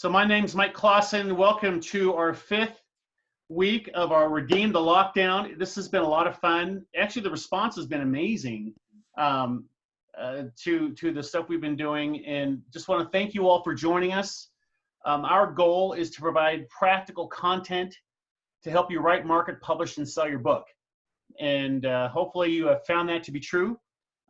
So my name's Mike Clausen. Welcome to our 5th week of our Redeem the Lockdown. This has been a lot of fun. Actually, the response has been amazing to the stuff we've been doing, and just want to thank you all for joining us. Our goal is to provide practical content to help you write, market, publish, and sell your book. And hopefully you have found that to be true.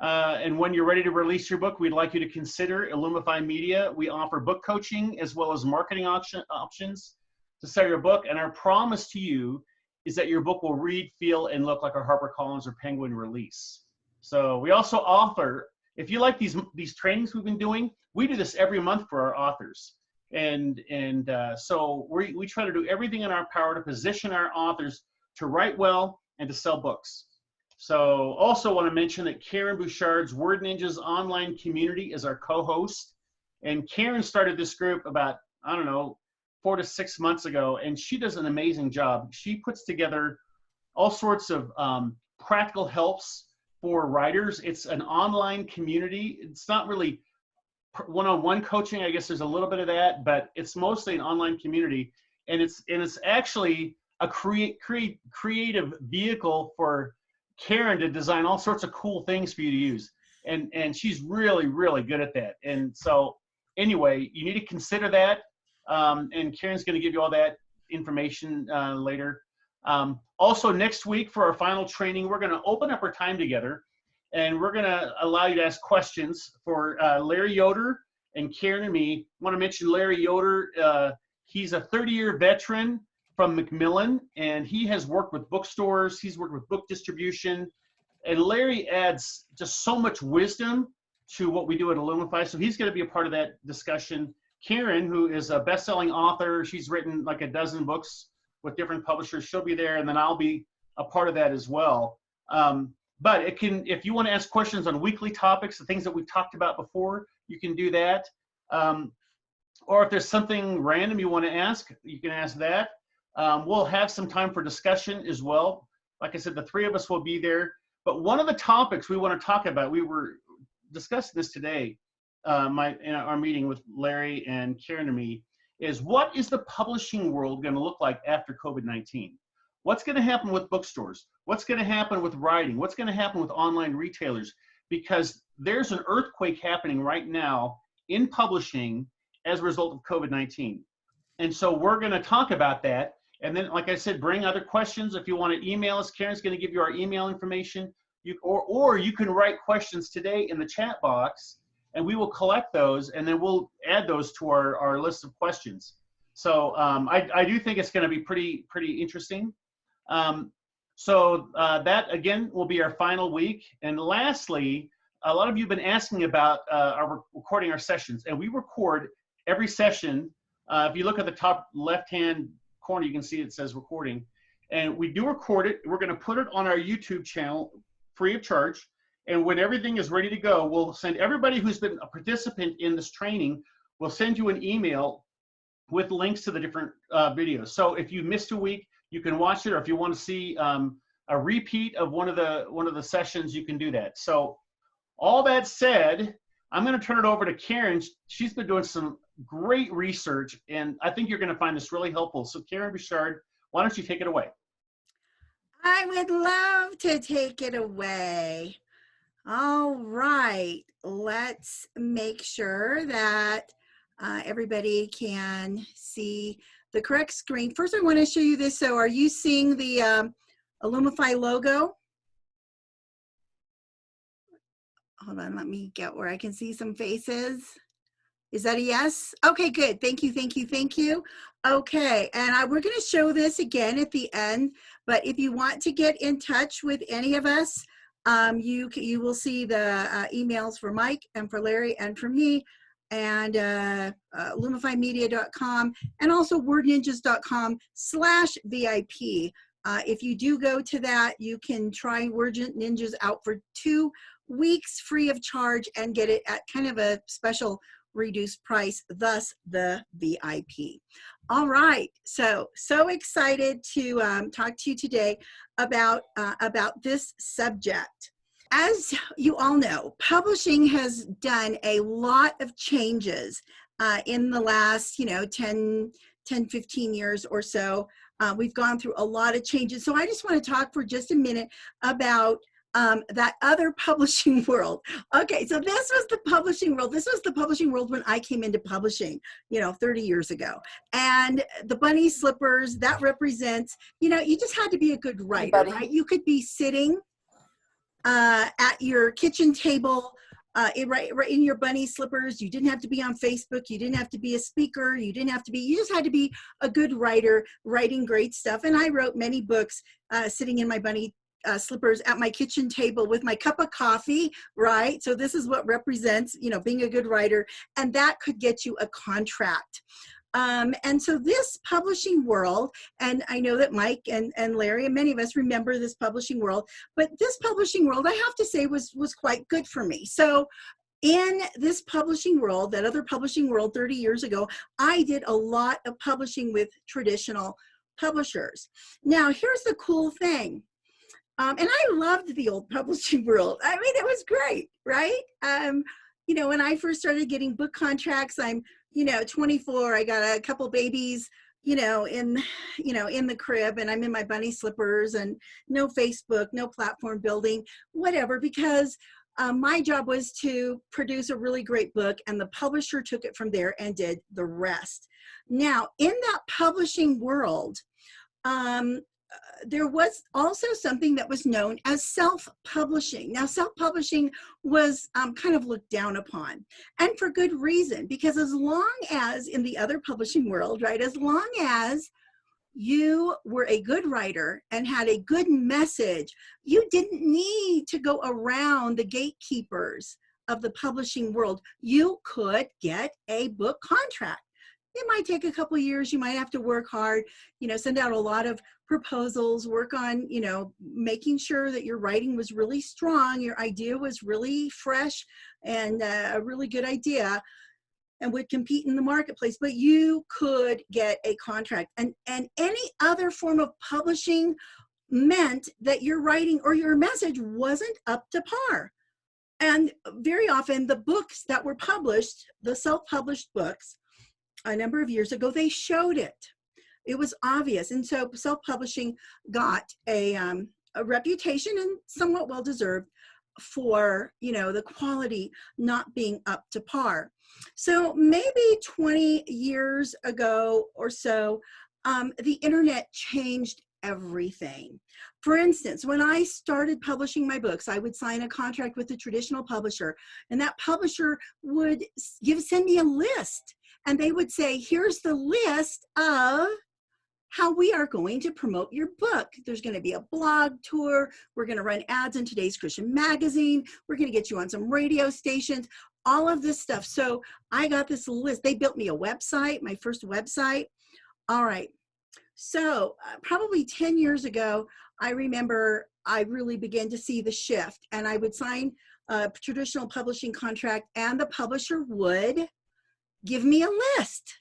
And when you're ready to release your book, we'd like you to consider Illumify Media. We offer book coaching as well as marketing options to sell your book. And our promise to you is that your book will read, feel, and look like a HarperCollins or Penguin release. So we also offer, if you like these trainings we've been doing, we do this every month for our authors. And so we try to do everything in our power to position our authors to write well and to sell books. So also want to mention that Karen Bouchard's Word Ninjas online community is our co-host. And Karen started this group about, 4 to 6 months ago, and she does an amazing job. She puts together all sorts of practical helps for writers. It's an online community. It's not really one-on-one coaching. I guess there's a little bit of that, but it's mostly an online community. And it's actually a creative vehicle for Karen to design all sorts of cool things for you to use. And she's really, really good at that. And so anyway, you need to consider that. And Karen's going to give you all that information later. Also next week for our final training, we're going to open up our time together, and we're going to allow you to ask questions for Larry Yoder and Karen and me. I want to mention Larry Yoder. He's a 30-year veteran from Macmillan, and he has worked with bookstores. He's worked with book distribution, and Larry adds just so much wisdom to what we do at Illumify. So he's going to be a part of that discussion. Karen, who is a best-selling author, she's written like a dozen books with different publishers. She'll be there, and then I'll be a part of that as well. But if you want to ask questions on weekly topics, the things that we've talked about before, you can do that. Or if there's something random you want to ask, you can ask that. We'll have some time for discussion as well. Like I said, the 3 of us will be there. But one of the topics we want to talk about, we were discussing this today in our meeting with Larry and Karen and me, is what is the publishing world going to look like after COVID-19? What's going to happen with bookstores? What's going to happen with writing? What's going to happen with online retailers? Because there's an earthquake happening right now in publishing as a result of COVID-19. And so we're going to talk about that. And then, like I said, bring other questions. If you want to email us, Karen's going to give you our email information. Or you can write questions today in the chat box, and we will collect those, and then we'll add those to our list of questions. So I do think it's going to be pretty interesting. So that, again, will be our final week. And lastly, a lot of you have been asking about recording our sessions, and we record every session. If you look at the top left-hand corner, you can see it says recording. And we do record it. We're going to put it on our YouTube channel free of charge. And when everything is ready to go, we'll send everybody who's been a participant in this training, we'll send you an email with links to the different videos. So if you missed a week, you can watch it, or if you want to see a repeat of one of the sessions, you can do that. So all that said, I'm going to turn it over to Karen. She's been doing some great research, and I think you're going to find this really helpful. So Karen Bouchard, why don't you take it away? I would love to take it away. All right, let's make sure that everybody can see the correct screen. First, I want to show you this. So are you seeing the Illumify logo? Hold on, let me get where I can see some faces. Is that a yes? Okay, good. Thank you, thank you, thank you. Okay, and we're going to show this again at the end, but if you want to get in touch with any of us, you will see the emails for Mike and for Larry and for me, and illumifymedia.com, and also wordninjas.com/VIP. If you do go to that, you can try Word Ninjas out for 2 weeks free of charge and get it at kind of a special reduced price, thus the VIP. All right, so excited to talk to you today about this subject. As you all know, publishing has done a lot of changes in the last, 10, 15 years or so. We've gone through a lot of changes. So I just want to talk for just a minute about that other publishing world. Okay, so this was the publishing world. This was the publishing world when I came into publishing, 30 years ago. And the bunny slippers, that represents, you just had to be a good writer, right? You could be sitting at your kitchen table, right in your bunny slippers. You didn't have to be on Facebook. You didn't have to be a speaker. You just had to be a good writer, writing great stuff. And I wrote many books sitting in my bunny slippers at my kitchen table with my cup of coffee, right? So this is what represents, being a good writer, and that could get you a contract. And so this publishing world, and I know that Mike and Larry and many of us remember this publishing world, but this publishing world, I have to say, was quite good for me. So in this publishing world, that other publishing world 30 years ago, I did a lot of publishing with traditional publishers. Now, here's the cool thing. And I loved the old publishing world. I mean, it was great, right? When I first started getting book contracts, I'm 24, I got a couple babies, in the crib, and I'm in my bunny slippers, and no Facebook, no platform building, whatever, because my job was to produce a really great book, and the publisher took it from there and did the rest. Now, in that publishing world, there was also something that was known as self-publishing. Now, self-publishing was kind of looked down upon, and for good reason, because as long as in the other publishing world, right, as long as you were a good writer and had a good message, you didn't need to go around the gatekeepers of the publishing world. You could get a book contract. It might take a couple years. You might have to work hard, send out a lot of proposals, work on, making sure that your writing was really strong, your idea was really fresh and a really good idea and would compete in the marketplace, but you could get a contract. And any other form of publishing meant that your writing or your message wasn't up to par. And very often the books that were published, the self-published books, a number of years ago, they showed it. It was obvious. And so self-publishing got a reputation, and somewhat well-deserved, for, the quality not being up to par. So maybe 20 years ago or so, the internet changed everything. For instance, when I started publishing my books, I would sign a contract with a traditional publisher, and that publisher would send me a list. And they would say, here's the list of how we are going to promote your book. There's going to be a blog tour. We're going to run ads in Today's Christian Magazine. We're going to get you on some radio stations, all of this stuff. So I got this list. They built me a website, my first website. All right. So probably 10 years ago, I remember I really began to see the shift, and I would sign a traditional publishing contract, and the publisher would give me a list.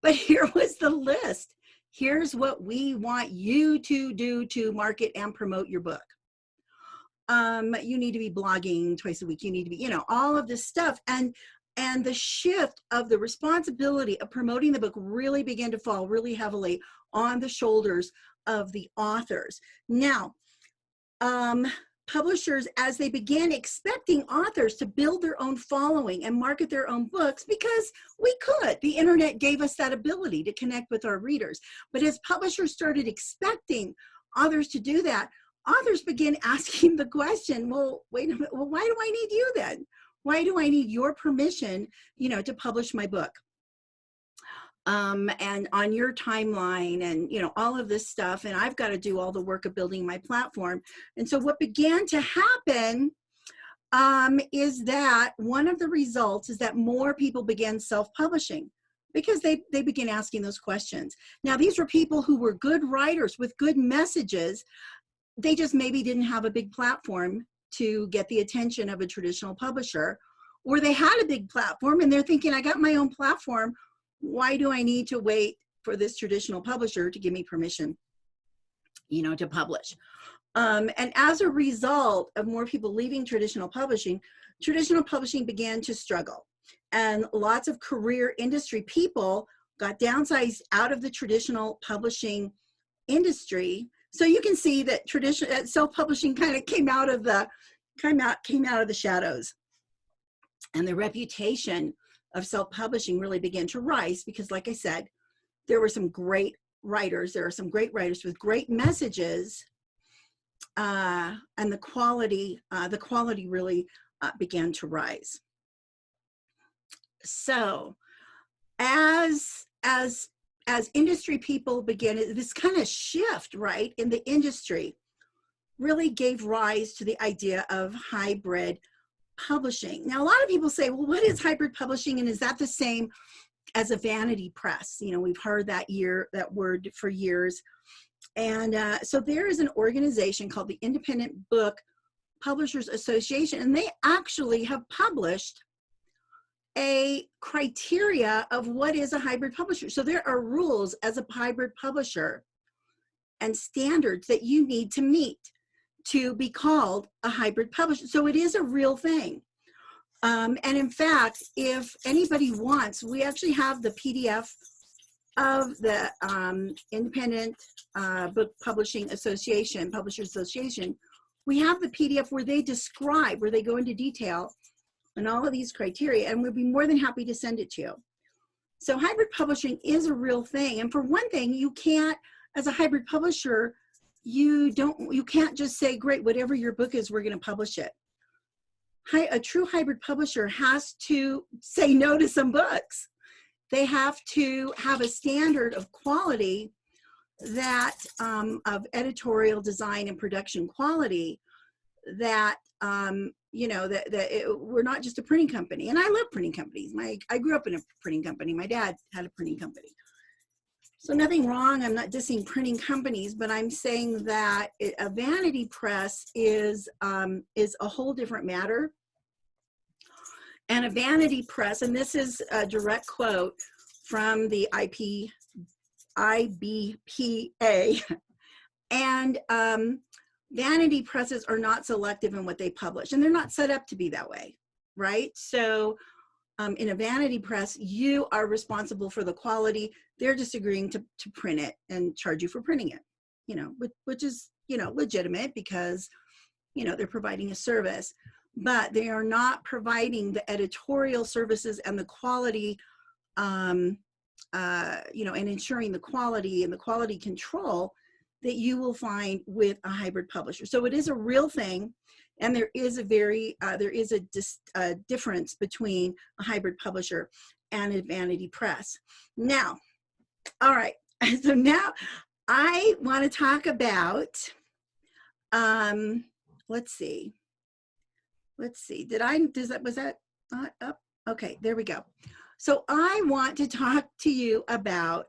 But here was the list. Here's what we want you to do to market and promote your book. You need to be blogging twice a week. You need to be, all of this stuff. And the shift of the responsibility of promoting the book really began to fall really heavily on the shoulders of the authors. Now, publishers, as they began expecting authors to build their own following and market their own books, because we could. The internet gave us that ability to connect with our readers. But as publishers started expecting authors to do that, authors began asking the question, well, wait a minute, well, why do I need you then? Why do I need your permission, to publish my book? And on your timeline, and all of this stuff, and I've got to do all the work of building my platform. And so what began to happen is that one of the results is that more people began self-publishing, because they began asking those questions. Now, these were people who were good writers with good messages. They just maybe didn't have a big platform to get the attention of a traditional publisher, or they had a big platform and they're thinking, I got my own platform. Why do I need to wait for this traditional publisher to give me permission, to publish? And as a result of more people leaving traditional publishing began to struggle. and lots of career industry people got downsized out of the traditional publishing industry. So you can see that traditional self-publishing kind of came out of the shadows, and the reputation of self-publishing really began to rise because, like I said, there were some great writers. There are some great writers with great messages, and the quality really began to rise. So, as industry people began, this kind of shift, right, in the industry really gave rise to the idea of hybrid publishing. Now, a lot of people say, well, what is hybrid publishing, and is that the same as a vanity press? You know, we've heard that word for years. And so there is an organization called the Independent Book Publishers Association, and they actually have published a criteria of what is a hybrid publisher. So there are rules as a hybrid publisher and standards that you need to meet to be called a hybrid publisher. So it is a real thing. And in fact, if anybody wants, we actually have the PDF of the Independent Book Publishing Association, Publishers Association. We have the PDF where they describe, where they go into detail on all of these criteria, and we'd be more than happy to send it to you. So hybrid publishing is a real thing. And for one thing, you can't, as a hybrid publisher, you can't just say, great, whatever your book is, we're going to publish it. A true hybrid publisher has to say no to some books. They have to have a standard of quality that of editorial design and production quality that we're not just a printing company. And I love printing companies. I grew up in a printing company. My dad had a printing company. So nothing wrong. I'm not dissing printing companies, but I'm saying that a vanity press is a whole different matter. And a vanity press, and this is a direct quote from the IBPA, and vanity presses are not selective in what they publish, and they're not set up to be that way, right? So in a vanity press, you are responsible for the quality. They're just agreeing to print it and charge you for printing it, which is, legitimate because, they're providing a service, but they are not providing the editorial services and the quality, and ensuring the quality and the quality control that you will find with a hybrid publisher. So it is a real thing, and there is a difference between a hybrid publisher and a vanity press. Now, all right, so now I want to talk about, let's see, was that not up? Okay, there we go. So I want to talk to you about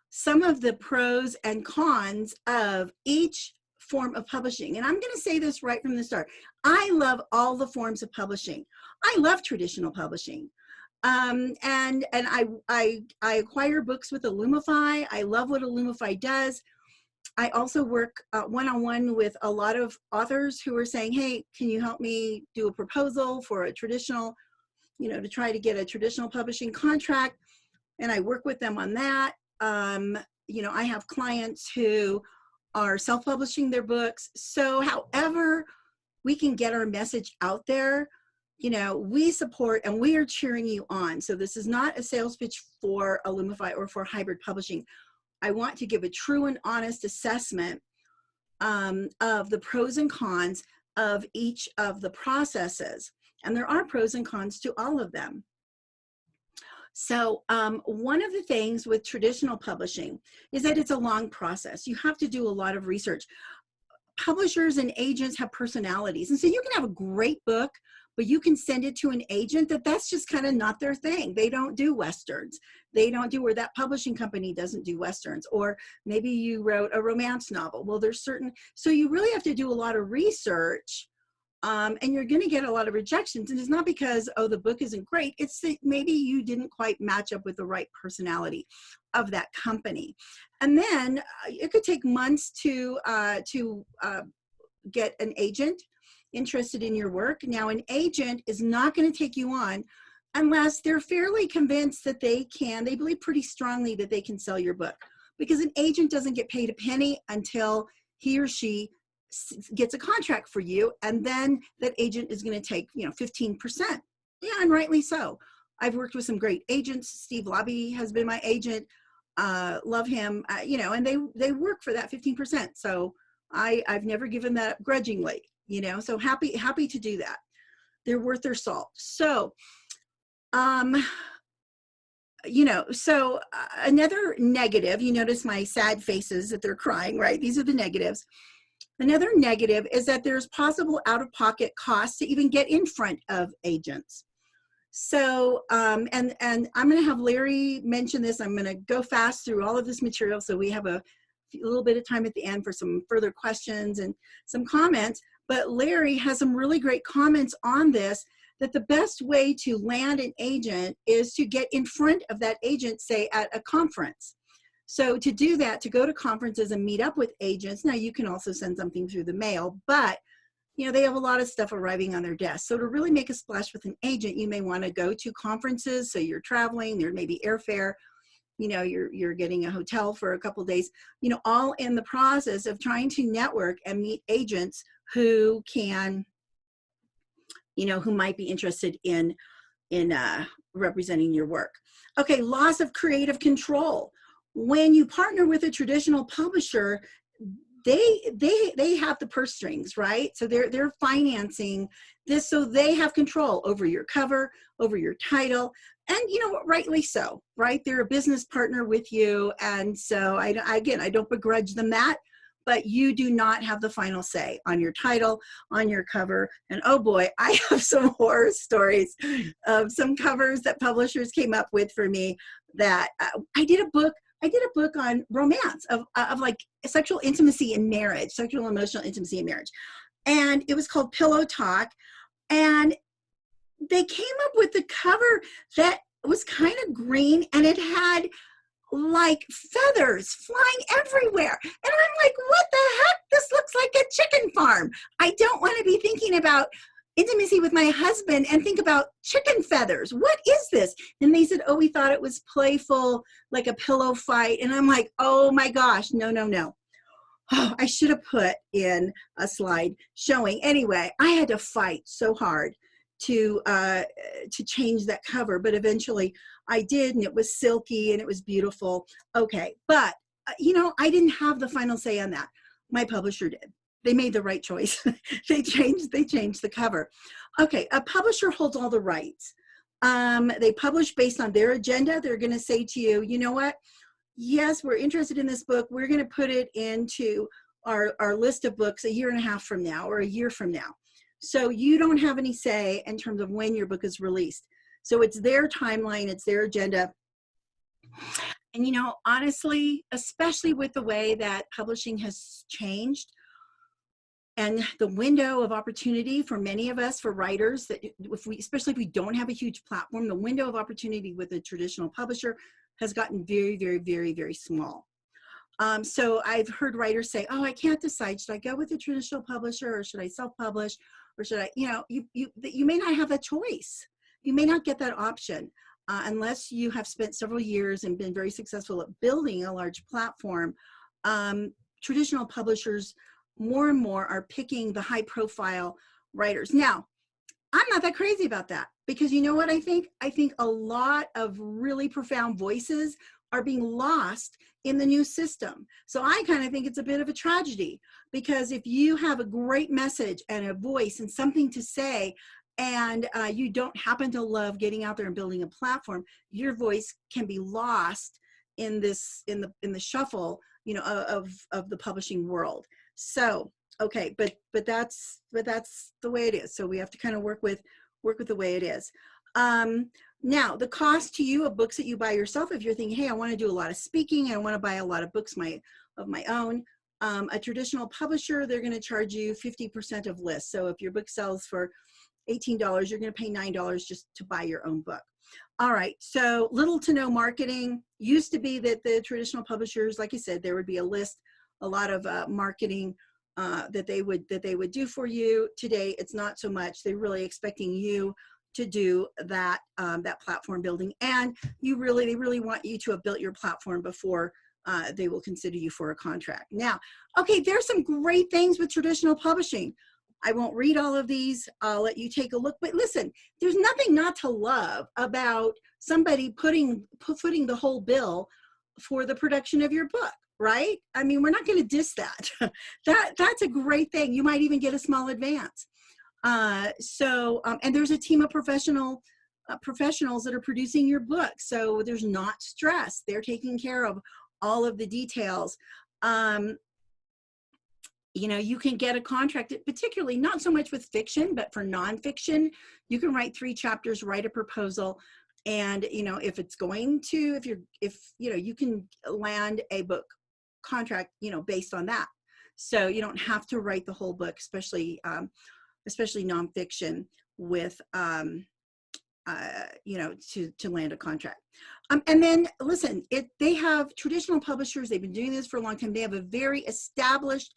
some of the pros and cons of each form of publishing. And I'm going to say this right from the start. I love all the forms of publishing. I love traditional publishing. And I acquire books with Illumify. I love what Illumify does. I also work one-on-one with a lot of authors who are saying, hey, can you help me do a proposal for a traditional, to try to get a traditional publishing contract? And I work with them on that. I have clients who are self-publishing their books. So however we can get our message out there, we support and we are cheering you on. So this is not a sales pitch for Illumify or for hybrid publishing. I want to give a true and honest assessment of the pros and cons of each of the processes. And there are pros and cons to all of them. So one of the things with traditional publishing is that it's a long process. You have to do a lot of research. Publishers and agents have personalities. And so you can have a great book, but you can send it to an agent that's just kind of not their thing. They don't do Westerns. They don't do, or that publishing company doesn't do Westerns. Or maybe you wrote a romance novel. Well, so you really have to do a lot of research. And you're going to get a lot of rejections. And it's not because, the book isn't great. It's that maybe you didn't quite match up with the right personality of that company. And then it could take months to get an agent interested in your work. Now, an agent is not going to take you on unless they're fairly convinced that they believe pretty strongly that they can sell your book. Because an agent doesn't get paid a penny until he or she gets a contract for you, and then that agent is going to take 15%. Yeah, and rightly so. I've worked with some great agents. Steve Lobby has been my agent. Love him. And they work for that 15%. So I've never given that up grudgingly. So happy to do that. They're worth their salt. So another negative, you notice my sad faces that they're crying, right? These are the negatives. Another negative is that there's possible out-of-pocket costs to even get in front of agents. So, and I'm going to have Larry mention this. I'm going to go fast through all of this material so we have a little bit of time at the end for some further questions and some comments. But Larry has some really great comments on this, that the best way to land an agent is to get in front of that agent, say at a conference. So to do that, to go to conferences and meet up with agents, now you can also send something through the mail, but they have a lot of stuff arriving on their desk. So to really make a splash with an agent, you may want to go to conferences. So you're traveling, there may be airfare, you're getting a hotel for a couple of days, all in the process of trying to network and meet agents who can, who might be interested in representing your work. Okay, loss of creative control. When you partner with a traditional publisher, they have the purse strings, right? So they're financing this, so they have control over your cover, over your title, and rightly so, right? They're a business partner with you, and so I don't begrudge them that, but you do not have the final say on your title, on your cover. And oh boy, I have some horror stories of some covers that publishers came up with for me that I did a book on romance of like sexual intimacy in marriage, sexual and emotional intimacy in marriage. And it was called Pillow Talk. And they came up with the cover that was kind of green, and it had like feathers flying everywhere. And I'm like, what the heck? This looks like a chicken farm. I don't want to be thinking about intimacy with my husband and think about chicken feathers. What is this? And they said, oh, we thought it was playful, like a pillow fight. And I'm like, oh my gosh, no. Oh, I should have put in a slide showing. Anyway, I had to fight so hard to change that cover, but eventually I did, and it was silky and it was beautiful. Okay, but I didn't have the final say on that. My publisher did. They made the right choice. They changed the cover. Okay, a publisher holds all the rights. They publish based on their agenda. They're going to say to you, you know what? Yes, we're interested in this book. We're going to put it into our list of books a year and a half from now or a year from now. So you don't have any say in terms of when your book is released. So it's their timeline, it's their agenda. And honestly, especially with the way that publishing has changed, and the window of opportunity for many of us, for writers, that especially if we don't have a huge platform, the window of opportunity with a traditional publisher has gotten very, very, very, very small. So I've heard writers say, oh, I can't decide. Should I go with a traditional publisher, or should I self-publish, or should I, you may not have a choice. You may not get that option unless you have spent several years and been very successful at building a large platform. Traditional publishers more and more are picking the high profile writers. Now, I'm not that crazy about that, because you know what I think? I think a lot of really profound voices are being lost in the new system. So I kind of think it's a bit of a tragedy, because if you have a great message and a voice and something to say, and you don't happen to love getting out there and building a platform, your voice can be lost in this, in the shuffle, of the publishing world. So, okay, but that's the way it is. So we have to kind of work with the way it is. Now, the cost to you of books that you buy yourself, if you're thinking, hey, I want to do a lot of speaking, I want to buy a lot of books of my own, a traditional publisher, they're going to charge you 50% of list. So if your book sells for $18, you're going to pay $9 just to buy your own book. All right, so little to no marketing. Used to be that the traditional publishers, like you said, there would be a list, a lot of marketing that they would do for you. Today, it's not so much. They're really expecting you to do that that platform building, and they really want you to have built your platform before they will consider you for a contract. Now, okay, there's some great things with traditional publishing. I won't read all of these. I'll let you take a look. But listen, there's nothing not to love about somebody footing the whole bill for the production of your book, right? I mean, we're not going to diss that. That's a great thing. You might even get a small advance. And there's a team of professionals that are producing your book. So there's not stress. They're taking care of all of the details. You know, you can get a contract, particularly not so much with fiction, but for nonfiction, you can write 3 chapters, write a proposal. And, you know, if you can land a book contract, you know, based on that. So you don't have to write the whole book, especially nonfiction with, you know, to land a contract. And then listen, they have traditional publishers. They've been doing this for a long time. They have a very established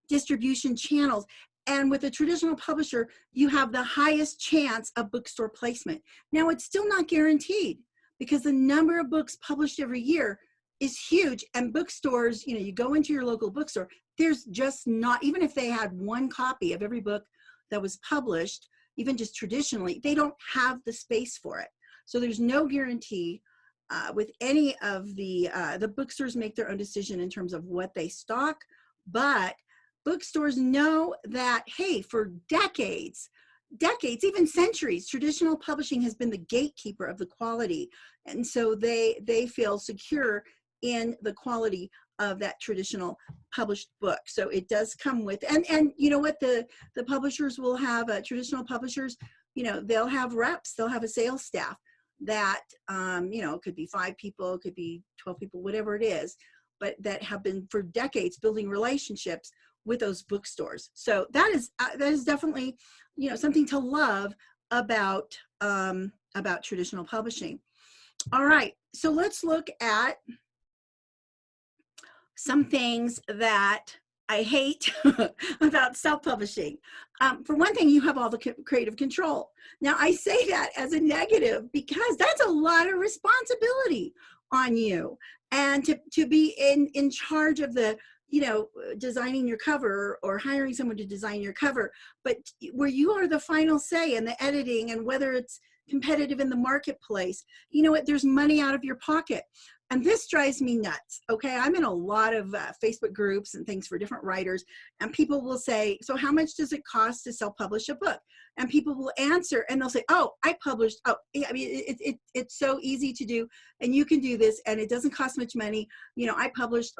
distribution channels. And with a traditional publisher, you have the highest chance of bookstore placement. Now, it's still not guaranteed because the number of books published every year is huge. And bookstores, you know, you go into your local bookstore, there's just not, even if they had 1 copy of every book that was published, even just traditionally, they don't have the space for it. So there's no guarantee with any of the bookstores make their own decision in terms of what they stock, but bookstores know that, hey, for decades, even centuries, traditional publishing has been the gatekeeper of the quality. And so they feel secure in the quality of that traditional published book. So it does come with, and you know what, the publishers will have, traditional publishers, you know, they'll have reps, they'll have a sales staff that, you know, it could be 5 people, it could be 12 people, whatever it is, but that have been for decades building relationships with those bookstores. So that is definitely, you know, something to love about traditional publishing. All right, so let's look at some things that I hate about self-publishing. For one thing, you have all the creative control. Now, I say that as a negative because that's a lot of responsibility on you, and to be in charge of the, you know, designing your cover or hiring someone to design your cover, but where you are the final say in the editing and whether it's competitive in the marketplace, you know what, there's money out of your pocket. And this drives me nuts, okay? I'm in a lot of Facebook groups and things for different writers, and people will say, so how much does it cost to self-publish a book? And people will answer, and they'll say, oh, I published, oh, I mean, it's so easy to do, and you can do this, and it doesn't cost much money. You know, I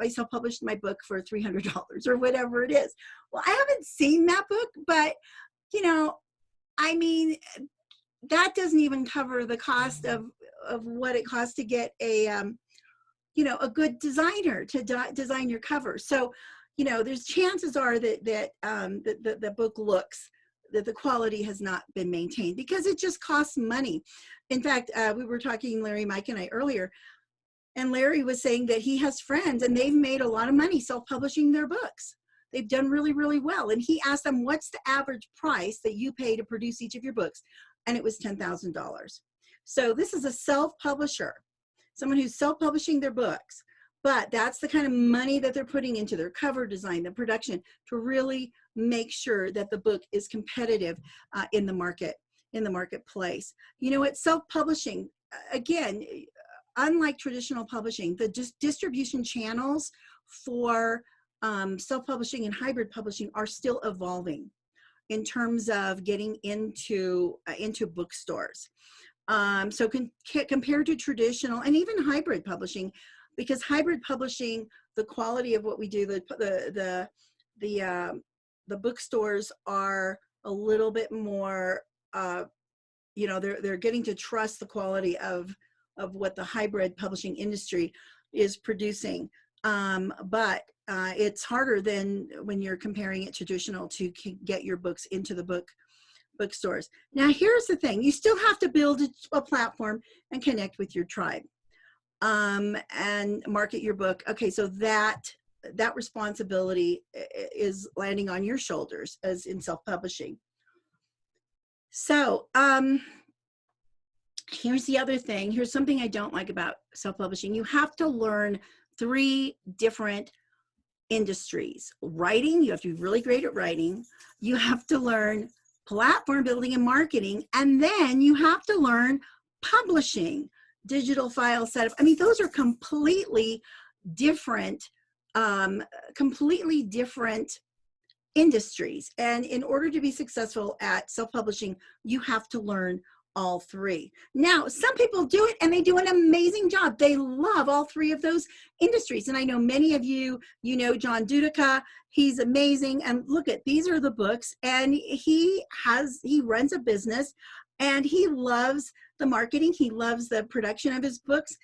self-published my book for $300 or whatever it is. Well, I haven't seen that book, but, you know, I mean, that doesn't even cover the cost of what it costs to get a, you know, a good designer to design your cover. So, you know, there's chances are that the book looks, that the quality has not been maintained because it just costs money. In fact, we were talking, Larry, Mike, and I earlier, and Larry was saying that he has friends and they've made a lot of money self-publishing their books. They've done really, really well. And he asked them, what's the average price that you pay to produce each of your books? And it was $10,000. So this is a self-publisher, someone who's self-publishing their books, but that's the kind of money that they're putting into their cover design, the production, to really make sure that the book is competitive in the marketplace. You know what, self-publishing, again, unlike traditional publishing, the distribution channels for self-publishing and hybrid publishing are still evolving in terms of getting into bookstores. So compared to traditional and even hybrid publishing, because hybrid publishing, the quality of what we do, the bookstores are a little bit more, you know, they're getting to trust the quality of what the hybrid publishing industry is producing. But it's harder than when you're comparing it traditional to get your books into the bookstores. Now, here's the thing. You still have to build a platform and connect with your tribe and market your book. Okay, so that responsibility is landing on your shoulders as in self-publishing. So Here's the other thing. Here's something I don't like about self-publishing. You have to learn 3 different industries. Writing, you have to be really great at writing. You have to learn platform building and marketing. And then you have to learn publishing, digital file setup. I mean, those are completely different industries. And in order to be successful at self-publishing, you have to learn all 3. Now, some people do it and they do an amazing job. They love all 3 of those industries. And I know many of you, you know John Dudica, he's amazing. And look at, these are the books, and he runs a business, and he loves the marketing. He loves the production of his books.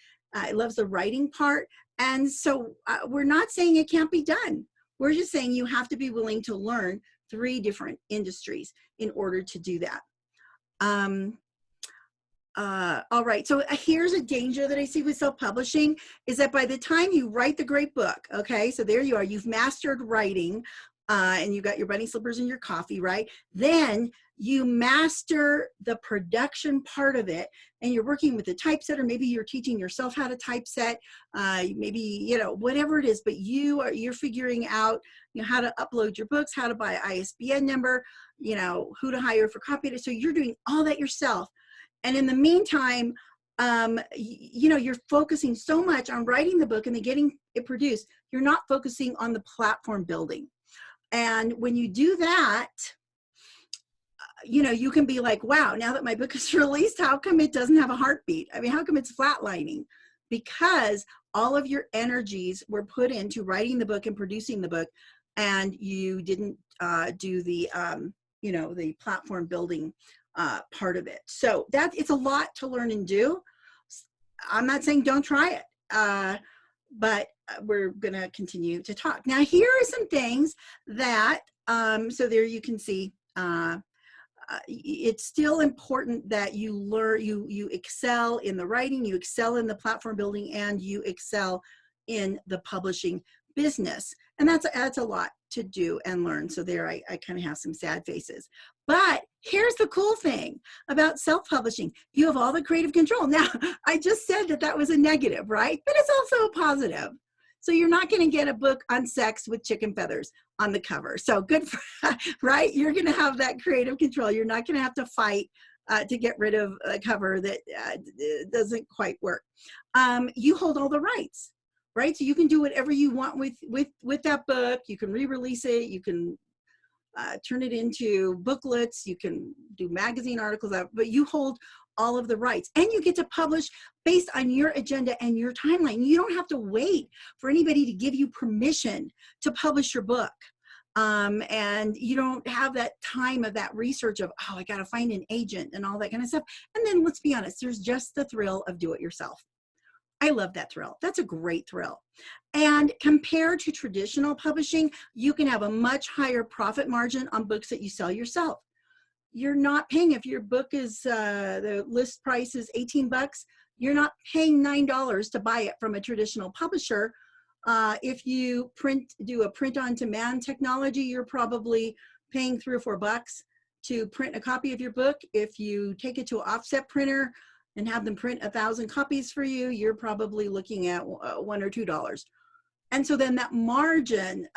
He loves the writing part. And so we're not saying it can't be done. We're just saying you have to be willing to learn 3 different industries in order to do that. All right, so here's a danger that I see with self-publishing is that by the time you write the great book, okay, so there you are, you've mastered writing, and you got your bunny slippers and your coffee, right? Then you master the production part of it, and you're working with the typesetter. Maybe you're teaching yourself how to typeset, maybe, you know, whatever it is, but you're figuring out, you know, how to upload your books, how to buy an ISBN number, you know, who to hire for copy. So you're doing all that yourself. And in the meantime, you know, you're focusing so much on writing the book and then getting it produced. You're not focusing on the platform building. And when you do that, you know, you can be like, wow, now that my book is released, how come it doesn't have a heartbeat? I mean, how come it's flatlining? Because all of your energies were put into writing the book and producing the book, and you didn't do the, you know, the platform building part of it. So it's a lot to learn and do. I'm not saying don't try it, but we're gonna continue to talk. Now, here are some things that, so there you can see, it's still important that you learn, you excel in the writing, you excel in the platform building, and you excel in the publishing business. And that's a lot to do and learn. So there I kind of have some sad faces. But here's the cool thing about self-publishing. You have all the creative control. Now, I just said that was a negative, right? But it's also a positive. So you're not going to get a book on sex with chicken feathers on the cover. So good for, right? You're going to have that creative control. You're not going to have to fight to get rid of a cover that doesn't quite work. You hold all the rights, right? So you can do whatever you want with that book. You can re-release it. You can turn it into booklets. You can do magazine articles, but you hold all of the rights, and you get to publish based on your agenda and your timeline. You don't have to wait for anybody to give you permission to publish your book. And you don't have that time of that research of, oh, I got to find an agent and all that kind of stuff. And then let's be honest, there's just the thrill of do it yourself. I love that thrill. That's a great thrill. And compared to traditional publishing, you can have a much higher profit margin on books that you sell yourself. You're not paying, if your book is, the list price is 18 bucks, you're not paying $9 to buy it from a traditional publisher. If you do a print on demand technology, you're probably paying $3 or $4 to print a copy of your book. If you take it to an offset printer and have them print 1,000 copies for you, you're probably looking at $1 or $2. And so then that margin,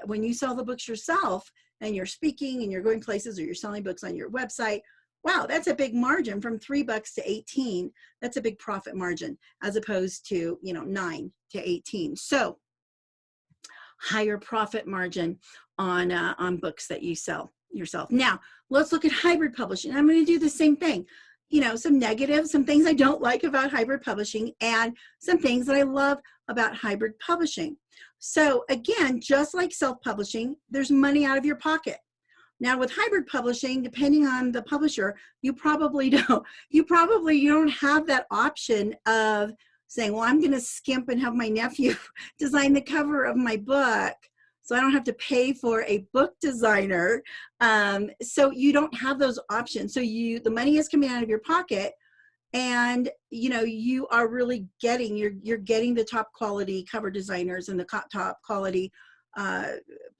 when you sell the books yourself and you're speaking and you're going places, or you're selling books on your website, wow, that's a big margin from $3 to 18. That's a big profit margin as opposed to, you know, 9 to 18. So higher profit margin on books that you sell yourself. Now, let's look at hybrid publishing. I'm going to do the same thing. You know, some negatives, some things I don't like about hybrid publishing, and some things that I love about hybrid publishing. So again, just like self-publishing, there's money out of your pocket. Now with hybrid publishing, depending on the publisher, you probably don't have that option of saying, well, I'm going to skimp and have my nephew design the cover of my book, so I don't have to pay for a book designer. So you don't have those options. So the money is coming out of your pocket, and you know, you are really getting, you're getting the top quality cover designers and the top quality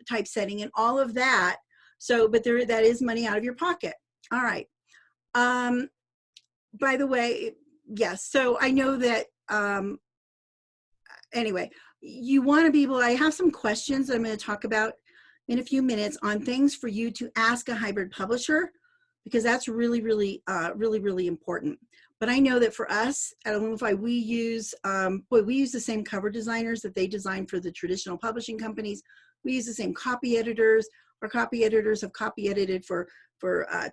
typesetting and all of that. So, but that is money out of your pocket. All right. by the way, yes. So I know that, anyway, you want to be able, I have some questions I'm going to talk about in a few minutes on things for you to ask a hybrid publisher, because that's really, really important. But I know that for us at Illumify, we use, we use the same cover designers that they design for the traditional publishing companies. We use the same copy editors. Our copy editors have copy edited for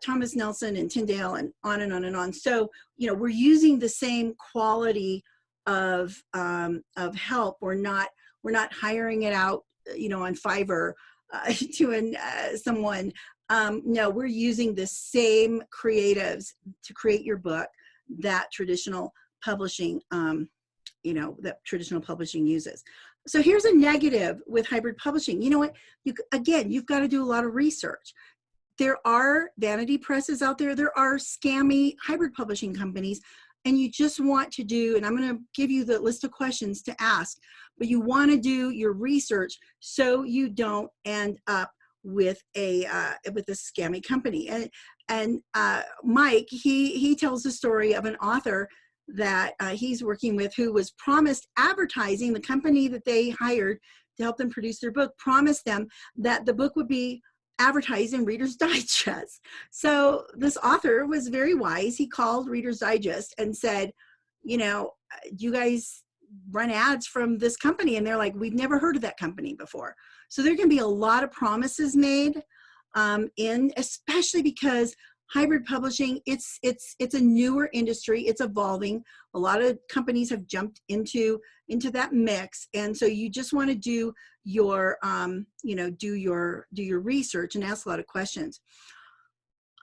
Thomas Nelson and Tyndale and on and on and on. So, you know, we're using the same quality of help. We're not hiring it out, you know, on Fiverr to someone. No, we're using the same creatives to create your book that traditional publishing, you know, that traditional publishing uses. So here's a negative with hybrid publishing. You know what? Again, you've got to do a lot of research. There are vanity presses out there. There are scammy hybrid publishing companies, and you just want to do, and I'm going to give you the list of questions to ask, but you want to do your research so you don't end up with a scammy company. And Mike, he tells the story of an author that he's working with who was promised advertising. The company that they hired to help them produce their book promised them that the book would be advertised in Reader's Digest. So this author was very wise. He called Reader's Digest and said, you know, do you guys run ads from this company? And they're like, we've never heard of that company before. So there can be a lot of promises made, especially because hybrid publishing, it's a newer industry. It's evolving. A lot of companies have jumped into that mix, and so you just want to do your you know, do your research and ask a lot of questions.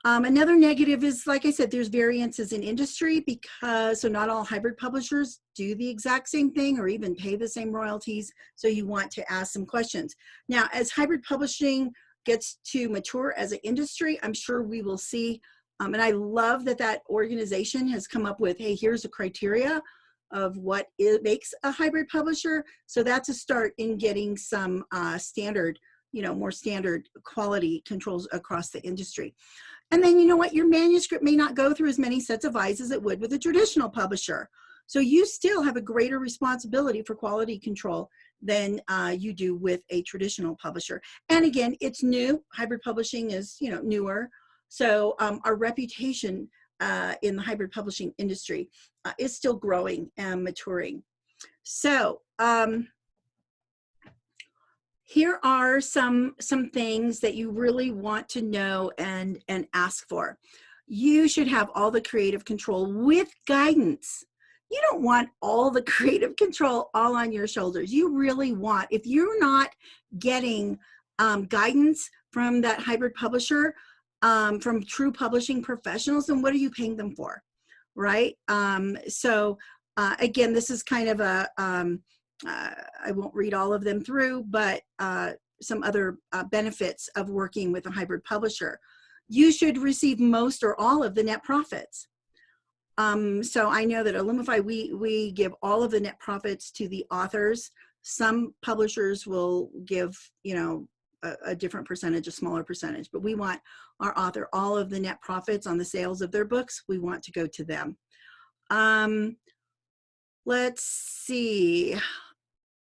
Another negative is, like I said, there's variances in industry, because so not all hybrid publishers do the exact same thing or even pay the same royalties. So you want to ask some questions. Now, as hybrid publishing gets to mature as an industry, I'm sure we will see, and I love that organization has come up with, hey, here's a criteria of what it makes a hybrid publisher. So that's a start in getting some standard, you know, more standard quality controls across the industry. And then, you know what, your manuscript may not go through as many sets of eyes as it would with a traditional publisher. So you still have a greater responsibility for quality control than you do with a traditional publisher. And again, it's new. Hybrid publishing is, you know, newer. So our reputation in the hybrid publishing industry is still growing and maturing. So here are some things that you really want to know and ask for. You should have all the creative control with guidance. You don't want all the creative control all on your shoulders. You really want, if you're not getting guidance from that hybrid publisher, from true publishing professionals, then what are you paying them for, right? So again, this is kind of a, I won't read all of them through, but some other benefits of working with a hybrid publisher. You should receive most or all of the net profits. So I know that at Illumify, we give all of the net profits to the authors. Some publishers will give, you know, a different percentage, a smaller percentage, but we want our author, all of the net profits on the sales of their books, we want to go to them. Let's see.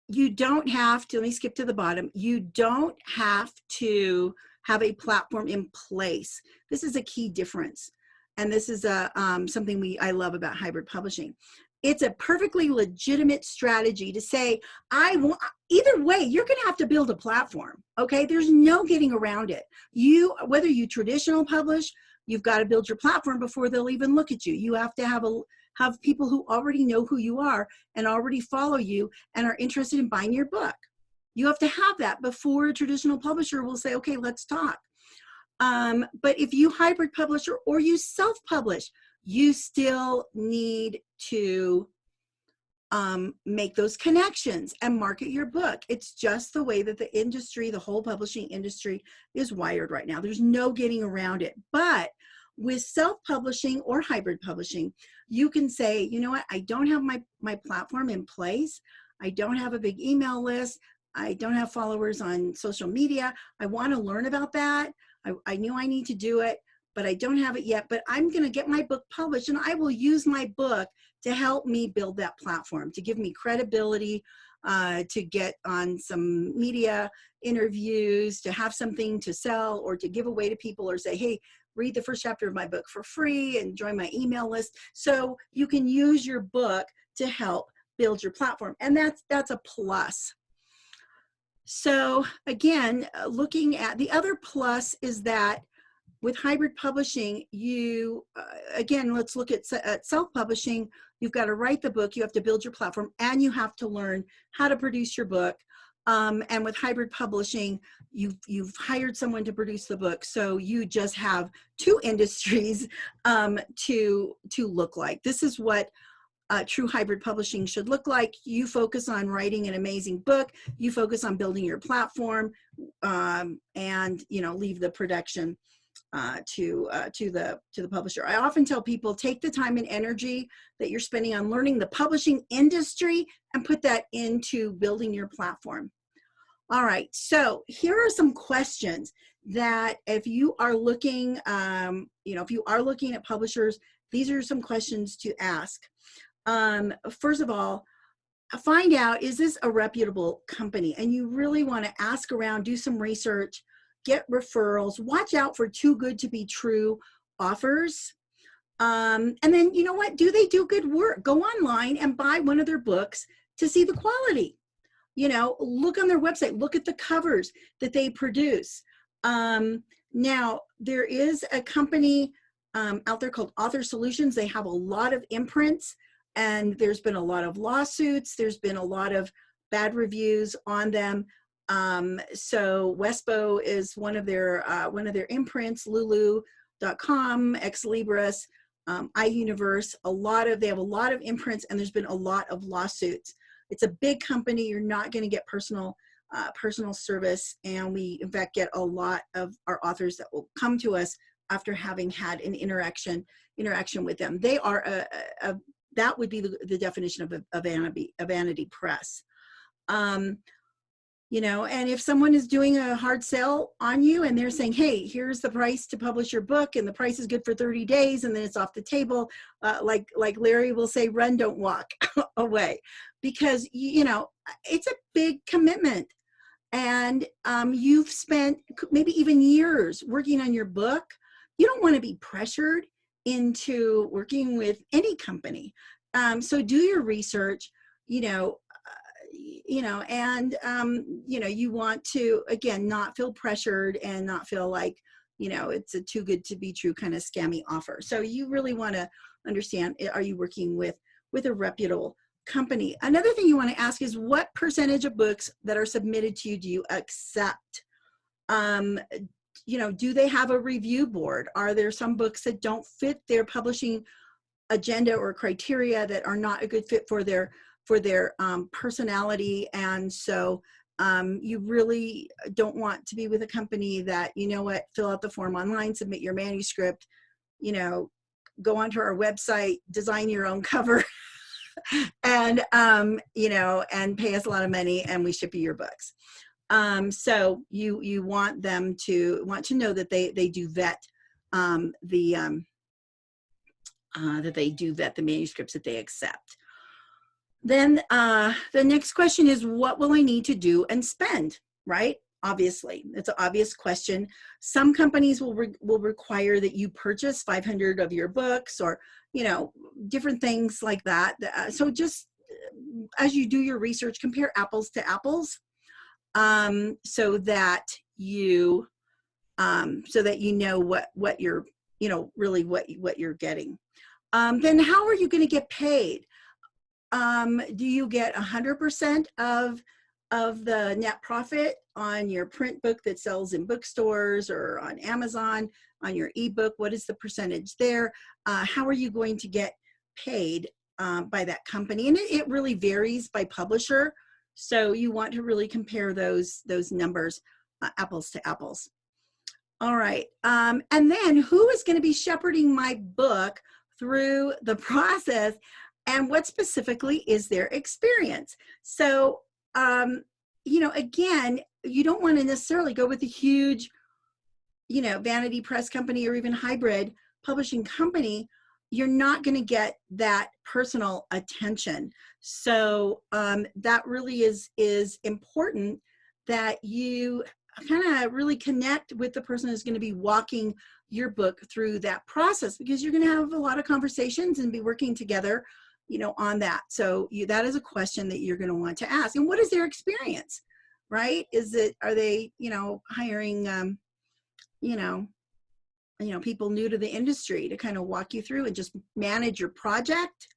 You don't have to, let me skip to the bottom. You don't have to have a platform in place. This is a key difference. And this is something I love about hybrid publishing. It's a perfectly legitimate strategy to say, either way, you're going to have to build a platform. Okay, there's no getting around it. Whether you traditional publish, you've got to build your platform before they'll even look at you. You have to have people who already know who you are and already follow you and are interested in buying your book. You have to have that before a traditional publisher will say, okay, let's talk. But if you hybrid publish or you self-publish, you still need to make those connections and market your book. It's just the way that the industry, the whole publishing industry is wired right now. There's no getting around it. But with self-publishing or hybrid publishing, you can say, you know what, I don't have my platform in place. I don't have a big email list. I don't have followers on social media. I want to learn about that. I knew I need to do it, but I don't have it yet, but I'm going to get my book published, and I will use my book to help me build that platform, to give me credibility, to get on some media interviews, to have something to sell or to give away to people, or say, hey, read the first chapter of my book for free and join my email list. So you can use your book to help build your platform. And that's a plus. So again, looking at the other plus is that with hybrid publishing, you, again, let's look at self-publishing. You've got to write the book, you have to build your platform, and you have to learn how to produce your book. And with hybrid publishing, you've hired someone to produce the book. So you just have two industries to look like. This is what true hybrid publishing should look like. You focus on writing an amazing book, you focus on building your platform, and leave the production to the publisher. I often tell people, take the time and energy that you're spending on learning the publishing industry and put that into building your platform. All right, so here are some questions that if you are looking, if you are looking at publishers, these are some questions to ask. First of all, find out, is this a reputable company? And you really want to ask around, do some research, get referrals, watch out for too good to be true offers. And then, you know what, do they do good work? Go online and buy one of their books to see the quality. Look on their website, look at the covers that they produce. Now, there is a company out there called Author Solutions. They have a lot of imprints, and there's been a lot of lawsuits. There's been a lot of bad reviews on them. So Wespo is one of their imprints, Lulu.com, Ex Libris, iUniverse. They have a lot of imprints, and there's been a lot of lawsuits. It's a big company. You're not going to get personal service, and we in fact get a lot of our authors that will come to us after having had an interaction with them. They are that would be the definition of a vanity press. And if someone is doing a hard sell on you and they're saying, hey, here's the price to publish your book, and the price is good for 30 days, and then it's off the table, like Larry will say, run, don't walk away, because, it's a big commitment. And you've spent maybe even years working on your book. You don't want to be pressured into working with any company. So do your research, and you want to, again, not feel pressured and not feel like, it's a too good to be true kind of scammy offer. So you really want to understand, are you working with a reputable company? Another thing you want to ask is, what percentage of books that are submitted to you do you accept? Do they have a review board? Are there some books that don't fit their publishing agenda or criteria, that are not a good fit for their personality? And so you really don't want to be with a company that, fill out the form online, submit your manuscript, go onto our website, design your own cover, and and pay us a lot of money, and we ship you your books. So you want them to know that they do vet the manuscripts that they accept. Then the next question is, what will I need to do and spend, right? Obviously, it's an obvious question. Some companies will require that you purchase 500 of your books, or, different things like that. So just as you do your research, compare apples to apples, so that you know what you're, really what you're getting. Then how are you going to get paid? Do you get 100% of the net profit on your print book that sells in bookstores or on Amazon, on your ebook? What is the percentage there? How are you going to get paid by that company? And it really varies by publisher. So you want to really compare those numbers, apples to apples. All right. And then who is going to be shepherding my book through the process, and what specifically is their experience? So, again, you don't want to necessarily go with a huge you know, vanity press company or even hybrid publishing company, you're not going to get that personal attention. So that really is important, that you kind of really connect with the person who's going to be walking your book through that process, because you're going to have a lot of conversations and be working together, you know, on that. So that is a question that you're going to want to ask. And what is their experience, right? Are they, you know, hiring, you know, people new to the industry to kind of walk you through and just manage your project,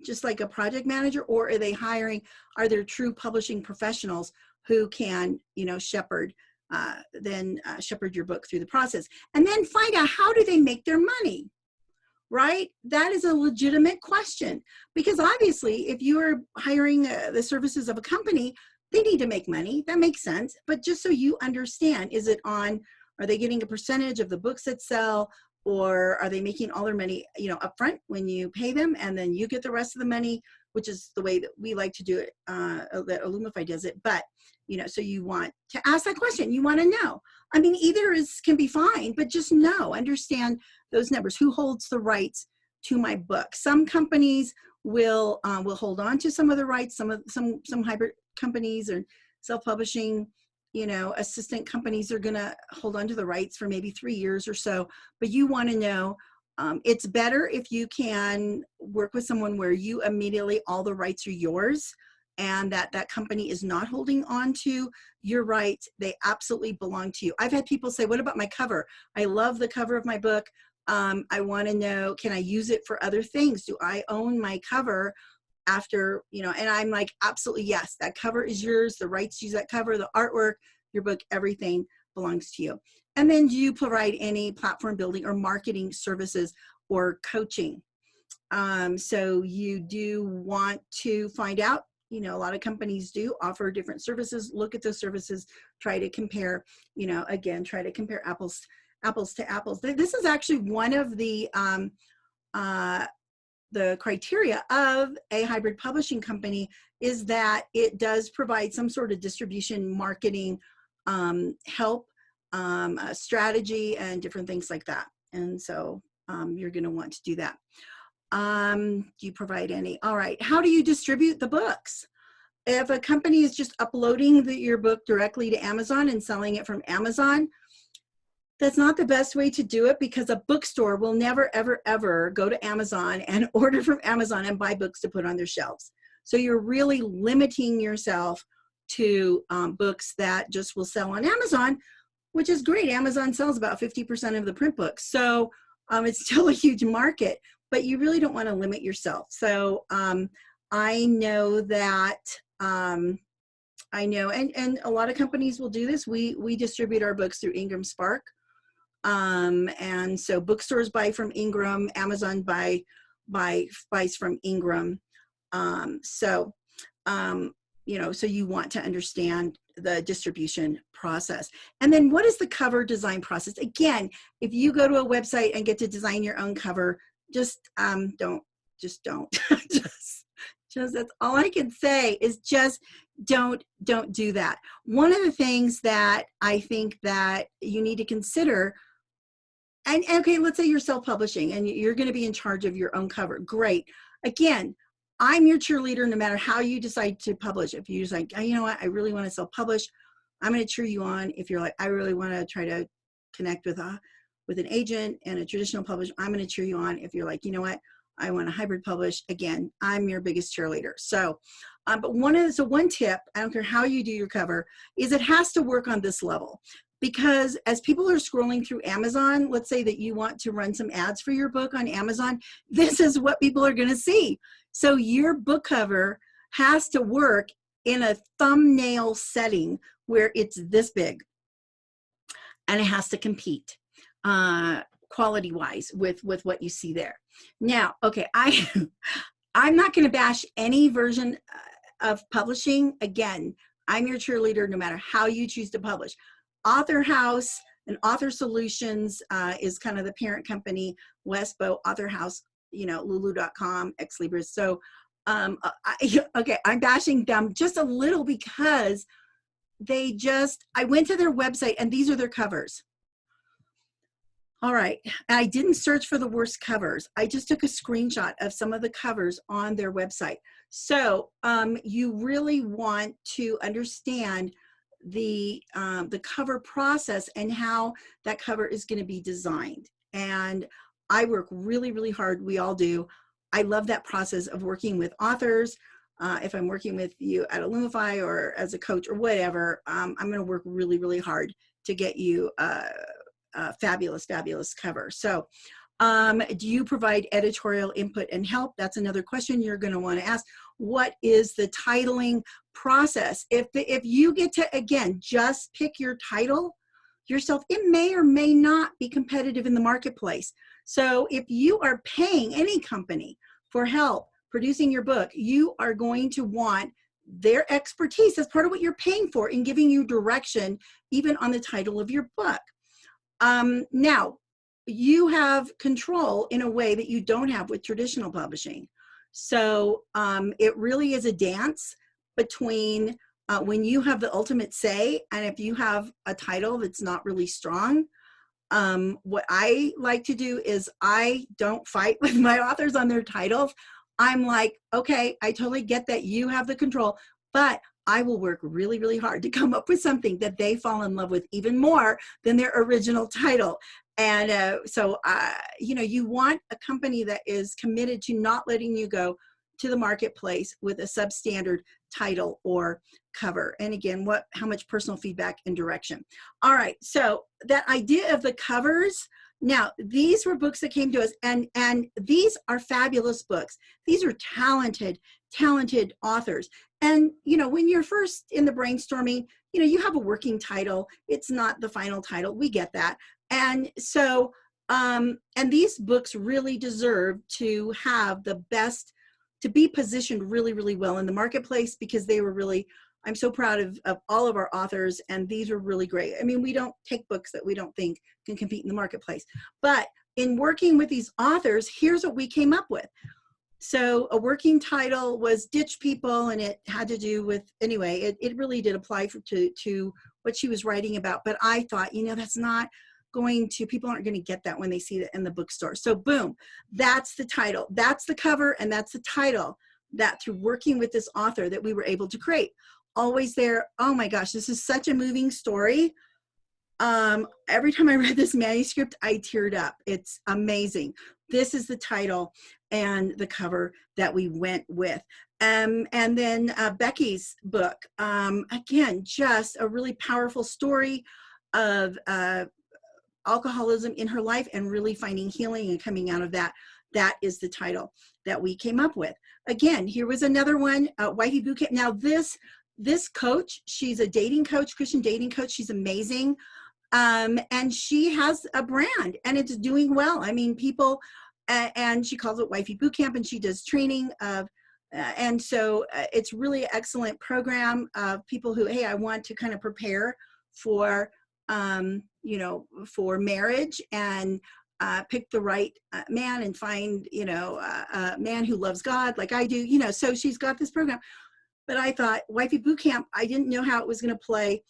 just like a project manager? Or are they hiring, are there true publishing professionals who can, you know, shepherd your book through the process? And then find out, how do they make their money, right? That is a legitimate question, because obviously if you are hiring the services of a company, they need to make money. That makes sense. But just so you understand, are they getting a percentage of the books that sell, or are they making all their money, you know, upfront when you pay them, and then you get the rest of the money, which is the way that we like to do it, that Illumify does it. But, you know, so you want to ask that question. You want to know. I mean, either can be fine, but just understand those numbers. Who holds the rights to my book? Some companies will hold on to some of the rights. Some hybrid companies or self-publishing, you know, assistant companies are going to hold on to the rights for maybe 3 years or so. But you want to know, it's better if you can work with someone where you immediately, all the rights are yours, and that company is not holding on to your rights. They absolutely belong to you. I've had people say, what about my cover? I love the cover of my book. I want to know, can I use it for other things? Do I own my cover after, you know? And I'm like, absolutely yes, that cover is yours. The rights to use that cover, the artwork, your book, everything belongs to you. And then, do you provide any platform building or marketing services or coaching? So you do want to find out, you know, a lot of companies do offer different services. Look at those services, try to compare, you know, again, try to compare apples to apples. This is actually one of the criteria of a hybrid publishing company, is that it does provide some sort of distribution, marketing, help, strategy, and different things like that. And so you're going to want to do that. Do you provide any? All right. How do you distribute the books? If a company is just uploading your book directly to Amazon and selling it from Amazon, that's not the best way to do it, because a bookstore will never, ever, ever go to Amazon and order from Amazon and buy books to put on their shelves. So you're really limiting yourself to books that just will sell on Amazon, which is great. Amazon sells about 50% of the print books. So it's still a huge market, but you really don't want to limit yourself. So I know that, and a lot of companies will do this. We distribute our books through Ingram Spark. And so bookstores buy from Ingram, Amazon buys from Ingram. You know, so you want to understand the distribution process. And then, what is the cover design process? Again, if you go to a website and get to design your own cover, just don't. That's all I can say, is just don't do that. One of the things that I think that you need to consider, and okay, let's say you're self-publishing and you're going to be in charge of your own cover. Great. Again, I'm your cheerleader no matter how you decide to publish. If you're just like, oh, you know what, I really want to self-publish, I'm going to cheer you on. If you're like, I really want to try to connect with an agent and a traditional publisher, I'm going to cheer you on. If you're like, you know what, I want to hybrid publish, again, I'm your biggest cheerleader. So, but one tip, I don't care how you do your cover, is it has to work on this level. Because as people are scrolling through Amazon, let's say that you want to run some ads for your book on Amazon, this is what people are going to see. So your book cover has to work in a thumbnail setting where it's this big, and it has to compete quality-wise with what you see there. Now, okay, I'm not going to bash any version of publishing. Again, I'm your cheerleader no matter how you choose to publish. Author House and Author Solutions is kind of the parent company. Westbow, Author House, you know, Lulu.com, Ex Libris. So, okay, I'm bashing them just a little because I went to their website and these are their covers. All right. I didn't search for the worst covers. I just took a screenshot of some of the covers on their website. So you really want to understand the cover process and how that cover is going to be designed. And I work really, really hard. We all do. I love that process of working with authors. If I'm working with you at Illumify or as a coach or whatever, I'm going to work really, really hard to get you fabulous, fabulous cover. So do you provide editorial input and help? That's another question you're going to want to ask. What is the titling process? If you get to, again, just pick your title yourself, it may or may not be competitive in the marketplace. So if you are paying any company for help producing your book, you are going to want their expertise as part of what you're paying for in giving you direction, even on the title of your book. Now, you have control in a way that you don't have with traditional publishing. So it really is a dance between when you have the ultimate say, and if you have a title that's not really strong. What I like to do is I don't fight with my authors on their titles. I'm like, okay, I totally get that you have the control, but I will work really, really hard to come up with something that they fall in love with even more than their original title. And so, you want a company that is committed to not letting you go to the marketplace with a substandard title or cover. And again, how much personal feedback and direction. All right, so that idea of the covers. Now, these were books that came to us, and these are fabulous books. These are talented authors. And, when you're first in the brainstorming, you have a working title. It's not the final title. We get that. And so, and these books really deserve to have the best, to be positioned really, really well in the marketplace, because they were really, I'm so proud of all of our authors, and these are really great. I mean, we don't take books that we don't think can compete in the marketplace. But in working with these authors, here's what we came up with. So a working title was Ditch People, and it had to do with, anyway, it really did apply to what she was writing about. But I thought, that's not going to, people aren't going to get that when they see it in the bookstore. So boom, that's the title, that's the cover, and that's the title that through working with this author that we were able to create. Always there. Oh my gosh, this is such a moving story. Every time I read this manuscript, I teared up. It's amazing. This is the title and the cover that we went with. And then Becky's book, again, just a really powerful story of alcoholism in her life and really finding healing and coming out of that. That is the title that we came up with. Again, here was another one, Wifey Boot Camp. Now this coach, she's a dating coach, Christian dating coach. She's amazing. And she has a brand, and it's doing well. I mean, people, and she calls it Wifey Boot Camp, and she does training of, and so it's really an excellent program of people who, hey, I want to kind of prepare for, for marriage and pick the right man and find, a man who loves God like I do, so she's got this program. But I thought Wifey Boot Camp, I didn't know how it was going to play,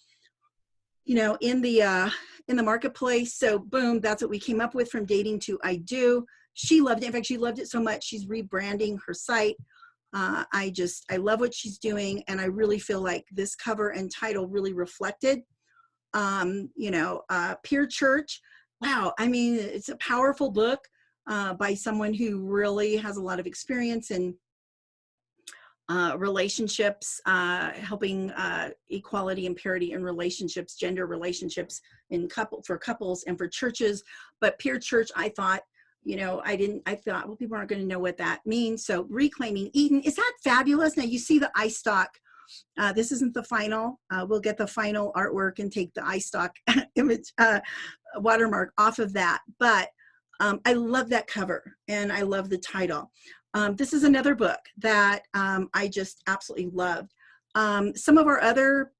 in the marketplace. So boom, that's what we came up with, from dating to I do. She loved it. In fact, she loved it so much, she's rebranding her site. I love what she's doing. And I really feel like this cover and title really reflected, Peer Church. Wow. I mean, it's a powerful book by someone who really has a lot of experience in relationships, helping equality and parity in relationships, gender relationships for couples and for churches. But Peer Church, I thought, I thought, well, people aren't going to know what that means. So Reclaiming Eden, is that fabulous? Now you see the iStock. This isn't the final. We'll get the final artwork and take the iStock image watermark off of that. But I love that cover, and I love the title. This is another book that I just absolutely loved. Some of our other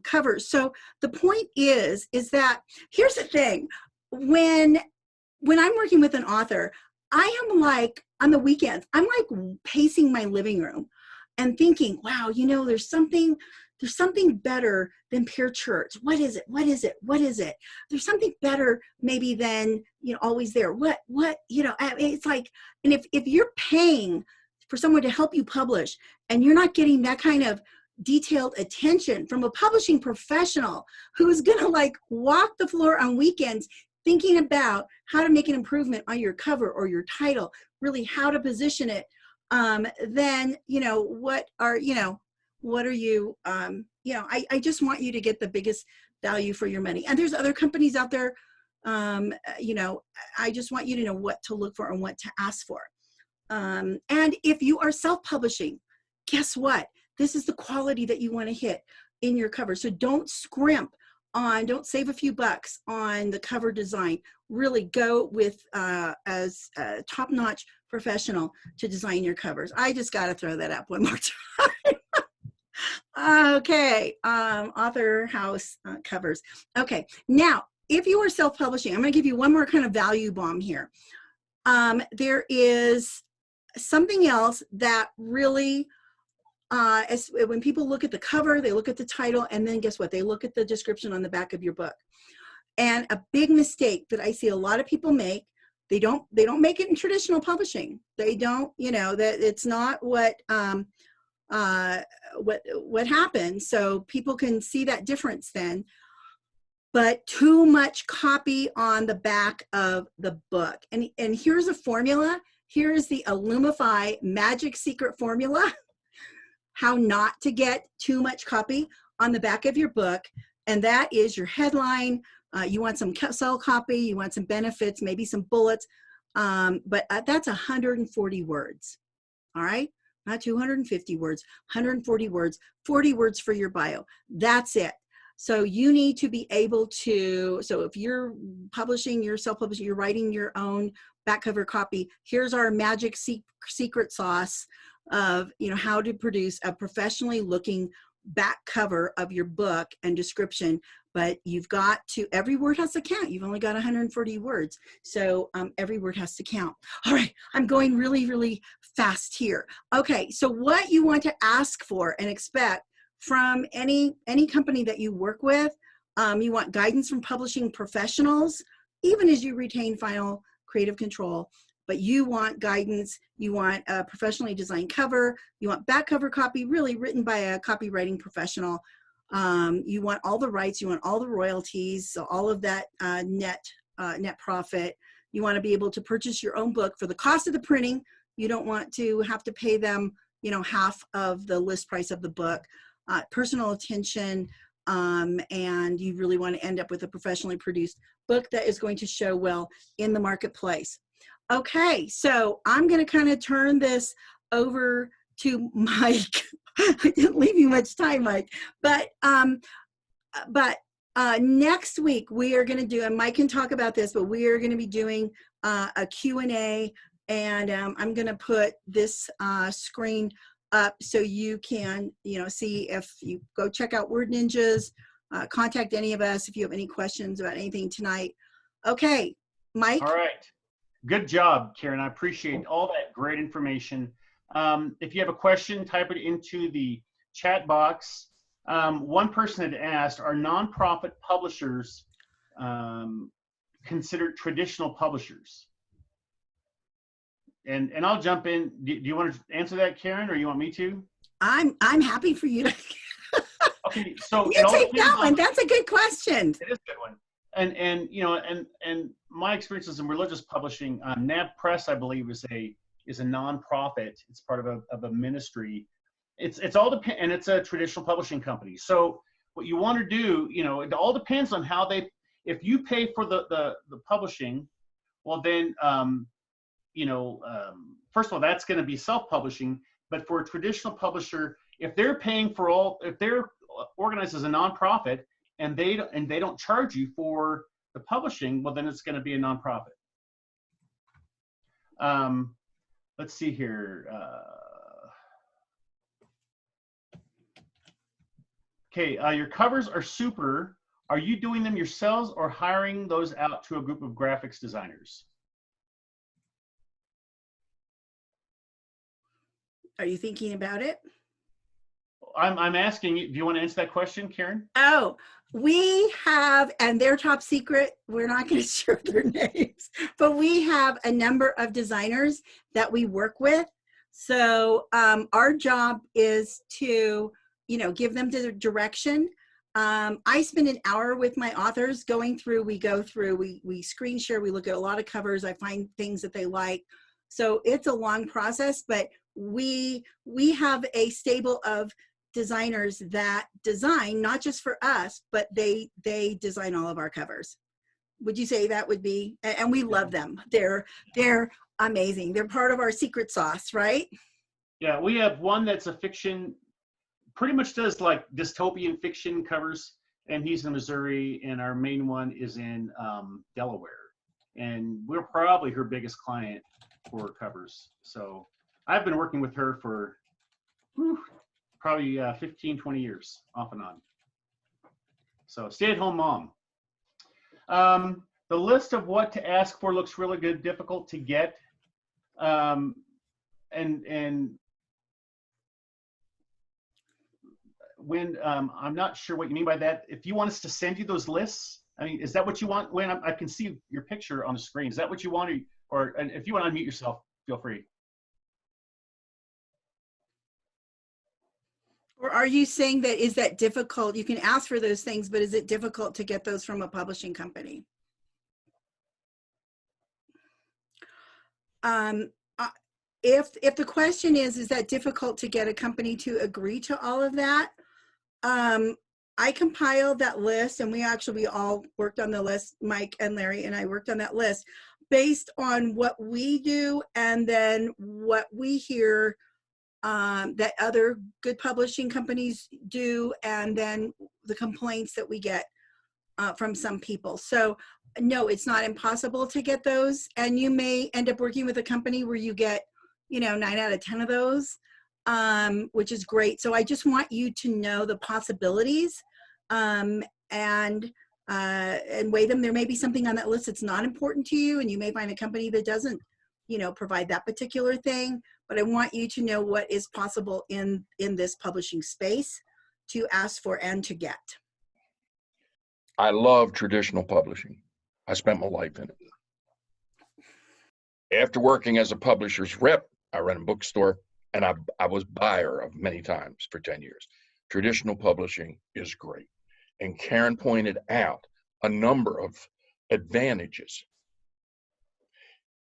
covers. So the point is that, here's the thing. When I'm working with an author, I am like, on the weekends, I'm like pacing my living room and thinking, wow, there's something there's something better than Pure Church. What is it? What is it? What is it? There's something better maybe than, you know, Always There. What, you know, it's like, and if you're paying for someone to help you publish and you're not getting that kind of detailed attention from a publishing professional who is going to like walk the floor on weekends thinking about how to make an improvement on your cover or your title, really how to position it, then, you know, what are you, you know, I just want you to get the biggest value for your money. And there's other companies out there, you know, I just want you to know what to look for and what to ask for. And if you are self-publishing, guess what? This is the quality that you want to hit in your cover. So don't scrimp on, don't save a few bucks on the cover design. Really go with as a top-notch professional to design your covers. I just got to throw that up one more time. Okay, author house covers. Okay, now, if you are self-publishing, I'm going to give you one more kind of value bomb here. There is something else that really, when people look at the cover, they look at the title, and then guess what? They look at the description on the back of your book. And a big mistake that I see a lot of people make, they don't make it in traditional publishing. They don't, you know, that it's not what happens. So people can see that difference then. But too much copy on the back of the book. And here's a formula. Here is the Illumify magic secret formula. How not to get too much copy on the back of your book. And that is your headline. You want some sell copy, you want some benefits, maybe some bullets. But that's 140 words. All right? Not 250 words, 140 words, 40 words for your bio. That's it. So you need to be able to, so if you're publishing, you're self-publishing, you're writing your own back cover copy, here's our magic secret sauce of, you know, how to produce a professionally looking back cover of your book and description. But you've got to, every word has to count. You've only got 140 words. So every word has to count. All right, I'm going really, really fast here. Okay, so what you want to ask for and expect from any company that you work with, you want guidance from publishing professionals, even as you retain final creative control. But you want guidance, you want a professionally designed cover, you want back cover copy really written by a copywriting professional. You want all the rights, you want all the royalties, so all of that net profit. You want to be able to purchase your own book for the cost of the printing. You don't want to have to pay them, you know, half of the list price of the book. Personal attention, and you really want to end up with a professionally produced book that is going to show well in the marketplace. Okay, so I'm going to kind of turn this over to Mike. I didn't leave you much time, Mike, but next week we are going to do, and Mike can talk about this, but we are going to be doing a Q&A, and I'm going to put this screen up so you can, you know, see if you go check out Word Ninjas, contact any of us if you have any questions about anything tonight. Okay, Mike. All right. Good job, Karen. I appreciate all that great information. If you have a question, type it into the chat box. One person had asked, are nonprofit publishers considered traditional publishers? And I'll jump in. Do you want to answer that, Karen, or you want me to? I'm happy for you to. Okay, so you take that one. That's a good question. It is a good one. And you know, and my experiences in religious publishing, NAB Press, I believe, is a nonprofit. It's part of a ministry. It's all depend, and it's a traditional publishing company. So what you want to do, you know, it all depends on how they. If you pay for the publishing, well then. You know, first of all, that's going to be self-publishing. But for a traditional publisher, if they're paying for all, if they're organized as a nonprofit and they don't charge you for the publishing, well, then it's going to be a nonprofit. Let's see here. Okay, your covers are super. Are you doing them yourselves or hiring those out to a group of graphics designers? Are you thinking about it? I'm asking you, do you want to answer that question, Karen? Oh, we have, and they're top secret. We're not going to share their names, but we have a number of designers that we work with. So our job is to, give them the direction. I spend an hour with my authors going through, we screen share, we look at a lot of covers. I find things that they like. So it's a long process, but we have a stable of designers that design not just for us, but they design all of our covers. Would you say that would be? And we love them. They're amazing. They're part of our secret sauce, right? Yeah, we have one that's a fiction, pretty much does like dystopian fiction covers, and he's in Missouri, and our main one is in Delaware, and we're probably her biggest client for covers. So I've been working with her for probably 15, 20 years, off and on. So stay-at-home mom. The list of what to ask for looks really good, difficult to get. And when, I'm not sure what you mean by that. If you want us to send you those lists, I mean, is that what you want? When I can see your picture on the screen. Is that what you want? And if you want to unmute yourself, feel free. Or are you saying that, is that difficult? You can ask for those things, but is it difficult to get those from a publishing company? If the question is that difficult to get a company to agree to all of that, I compiled that list, and we all worked on the list. Mike and Larry and I worked on that list based on what we do and then what we hear that other good publishing companies do, and then the complaints that we get from some people. So no, it's not impossible to get those, and you may end up working with a company where you get 9 out of 10 of those, which is great. So I just want you to know the possibilities and weigh them. There may be something on that list that's not important to you, and you may find a company that doesn't provide that particular thing, but I want you to know what is possible in this publishing space to ask for and to get. I love traditional publishing. I spent my life in it. After working as a publisher's rep, I ran a bookstore, and I was buyer of many times for 10 years. Traditional publishing is great. And Karen pointed out a number of advantages.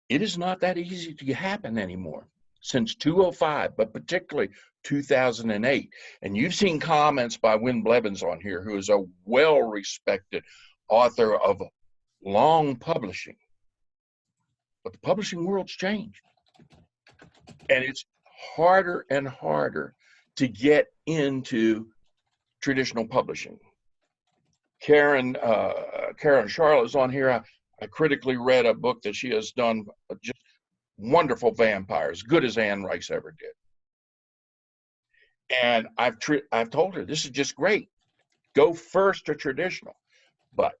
It is not that easy to happen anymore. Since 2005, but particularly 2008. And you've seen comments by Wynn Blevins on here, who is a well-respected author of long publishing. But the publishing world's changed. And it's harder and harder to get into traditional publishing. Karen Charlotte is on here. I critically read a book that she has done, just wonderful vampires, good as Anne Rice ever did. And I've told her, this is just great. Go first to traditional, but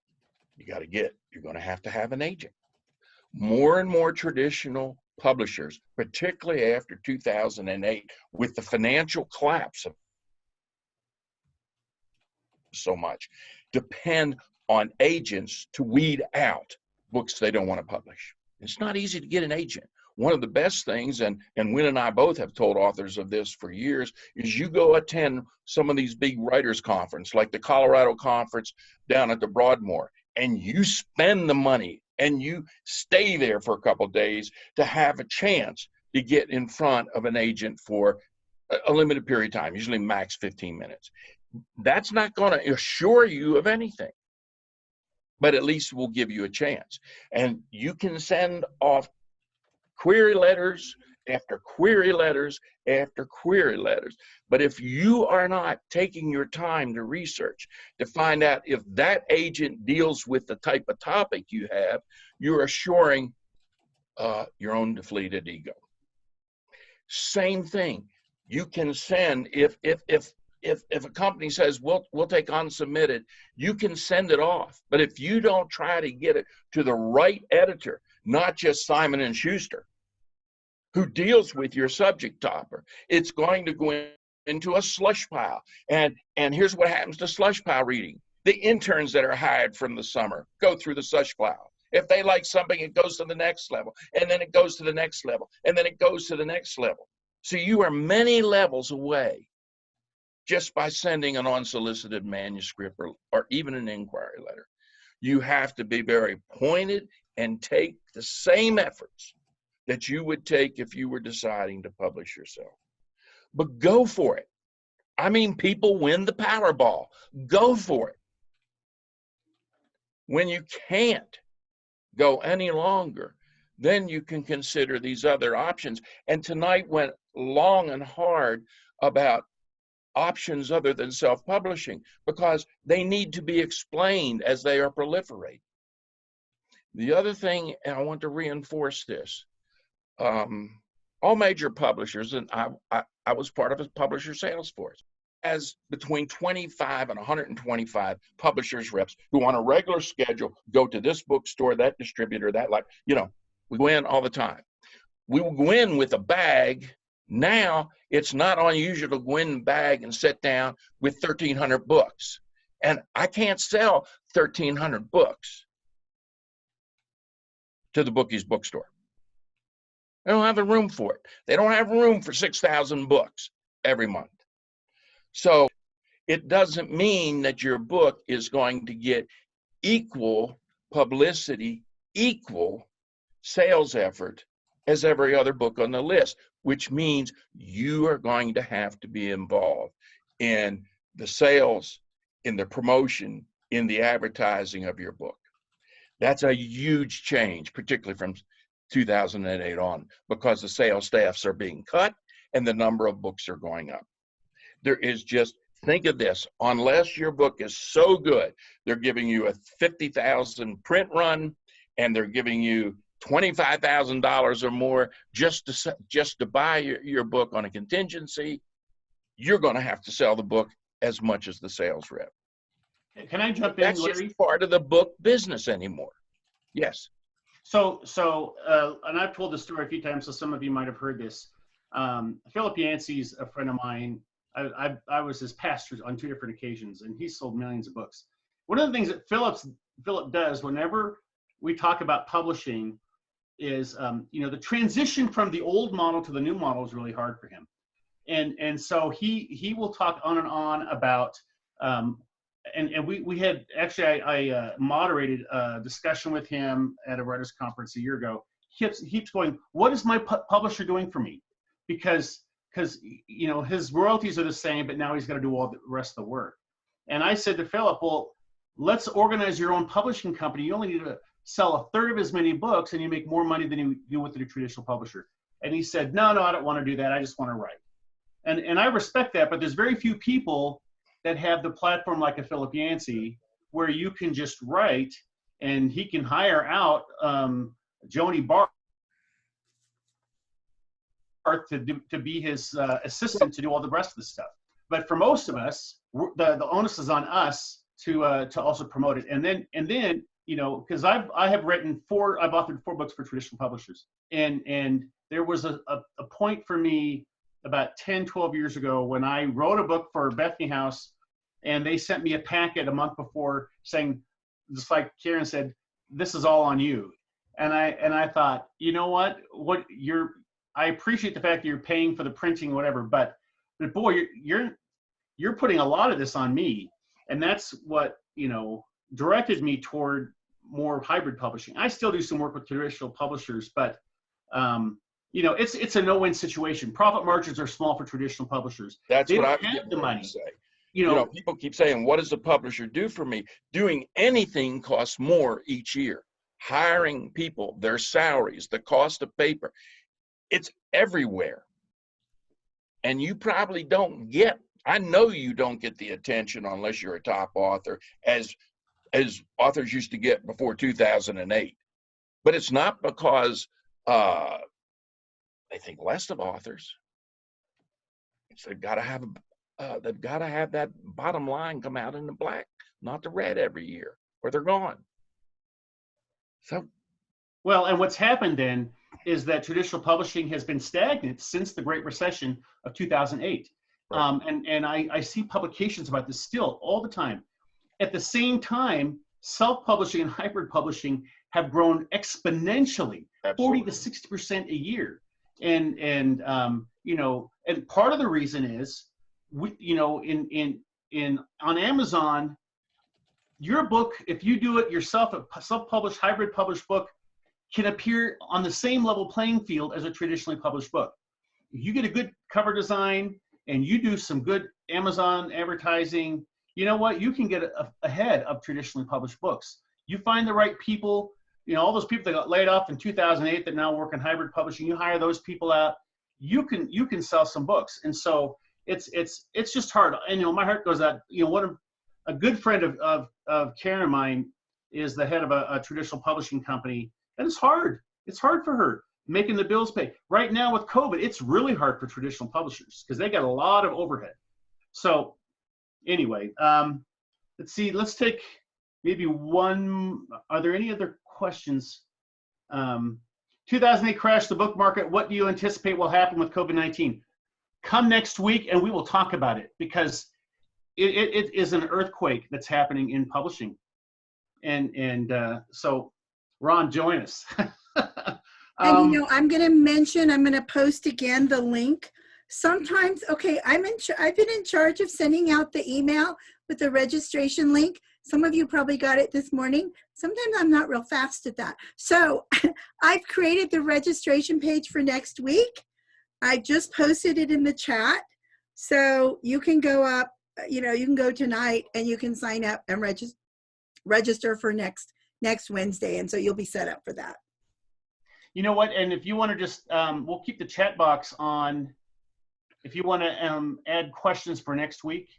you're going to have an agent. More and more traditional publishers, particularly after 2008, with the financial collapse of so much, depend on agents to weed out books they don't want to publish. It's not easy to get an agent. One of the best things, and Wynn and I both have told authors of this for years, is you go attend some of these big writers' conference, like the Colorado conference down at the Broadmoor, and you spend the money and you stay there for a couple of days to have a chance to get in front of an agent for a limited period of time, usually max 15 minutes. That's not going to assure you of anything, but at least will give you a chance. And you can send off query letters after query letters after query letters. But if you are not taking your time to research, to find out if that agent deals with the type of topic you have, you're assuring your own deflated ego. Same thing. You can send, if a company says, we'll take unsubmitted, you can send it off. But if you don't try to get it to the right editor, not just Simon & Schuster, who deals with your subject topper, it's going to go in into a slush pile. And here's what happens to slush pile reading. The interns that are hired from the summer go through the slush pile. If they like something, it goes to the next level, and then it goes to the next level, and then it goes to the next level. So you are many levels away just by sending an unsolicited manuscript or even an inquiry letter. You have to be very pointed and take the same efforts that you would take if you were deciding to publish yourself. But go for it. I mean, people win the Powerball. Go for it. When you can't go any longer, then you can consider these other options. And tonight went long and hard about options other than self-publishing because they need to be explained as they are proliferating. The other thing, and I want to reinforce this, all major publishers, and I was part of a publisher sales force, has between 25 and 125 publishers reps who on a regular schedule go to this bookstore, that distributor, that, like, you know, we go in all the time. We will go in with a bag. Now it's not unusual to go in a bag and sit down with 1,300 books. And I can't sell 1,300 books to the bookies bookstore. They don't have the room for it. They don't have room for 6,000 books every month. So it doesn't mean that your book is going to get equal publicity, equal sales effort as every other book on the list, which means you are going to have to be involved in the sales, in the promotion, in the advertising of your book. That's a huge change, particularly from 2008 on, because the sales staffs are being cut and the number of books are going up. There is just, think of this, unless your book is so good, they're giving you a 50,000 print run and they're giving you $25,000 or more just to buy your book on a contingency, you're going to have to sell the book as much as the sales rep. Can I jump in, That's Larry? just part of the book business anymore. Yes. So, and I've told this story a few times, so some of you might have heard this. Philip Yancey's a friend of mine. I was his pastor on 2 different occasions, and he sold millions of books. One of the things that Philip does whenever we talk about publishing is, the transition from the old model to the new model is really hard for him. And so he will talk on and on about, and we had, actually, I moderated a discussion with him at a writers conference a year ago. He keeps going, what is my publisher doing for me? Because his royalties are the same, but now he's got to do all the rest of the work. And I said to Philip, well, let's organize your own publishing company. You only need to sell 1/3 of as many books and you make more money than you do with the traditional publisher. And he said, no, I don't want to do that. I just want to write. And I respect that, but there's very few people that have the platform like a Philip Yancey where you can just write and he can hire out Joni Barth to be his assistant to do all the rest of the stuff. But for most of us, the onus is on us to also promote it. And then because I've authored 4 books for traditional publishers, and there was a point for me about 10, 12 years ago when I wrote a book for Bethany House, and they sent me a packet a month before saying, just like Karen said, this is all on you. And I thought, you know what, I appreciate the fact that you're paying for the printing or whatever, but boy, you're putting a lot of this on me. And that's what, directed me toward more hybrid publishing. I still do some work with traditional publishers, but it's a no-win situation. Profit margins are small for traditional publishers. That's what I've have the money. Say. People keep saying, what does the publisher do for me? Doing anything costs more each year. Hiring people, their salaries, the cost of paper, it's everywhere. And you probably don't get, I know you don't get the attention unless you're a top author as authors used to get before 2008. But it's not because they think less of authors. It's they've got to have that bottom line come out in the black, not the red every year, or they're gone. So, well, and what's happened then is that traditional publishing has been stagnant since the Great Recession of 2008. Right. And I see publications about this still all the time. At the same time, self-publishing and hybrid publishing have grown exponentially, Absolutely. 40 to 60% a year. And you know, and part of the reason is, you know, on Amazon, your book, if you do it yourself, a self-published, hybrid published book can appear on the same level playing field as a traditionally published book. If you get a good cover design and you do some good Amazon advertising, you know what? You can get ahead of traditionally published books. You find the right people, you know, all those people that got laid off in 2008 that now work in hybrid publishing, you hire those people out, you can sell some books. And so it's just hard. And, you know, my heart goes out, you know, a good friend of Karen of mine is the head of a traditional publishing company, and it's hard. It's hard for her making the bills pay. Right now with COVID, it's really hard for traditional publishers because they got a lot of overhead. So anyway, let's see. Let's take maybe one. Are there any other questions? 2008 crash the book market. What do you anticipate will happen with COVID-19? Come next week and we will talk about it, because it is an earthquake that's happening in publishing. And so Ron, join us. And you know, I'm going to post again the link. Sometimes, okay, I've been in charge of sending out the email with the registration link. Some of you probably got it this morning. Sometimes I'm not real fast at that. So I've created the registration page for next week. I just posted it in the chat. So you can go up, you know, you can go tonight and you can sign up and register for next Wednesday. And so you'll be set up for that. You know what? And if you want to just, we'll keep the chat box on. If you want to add questions for next week,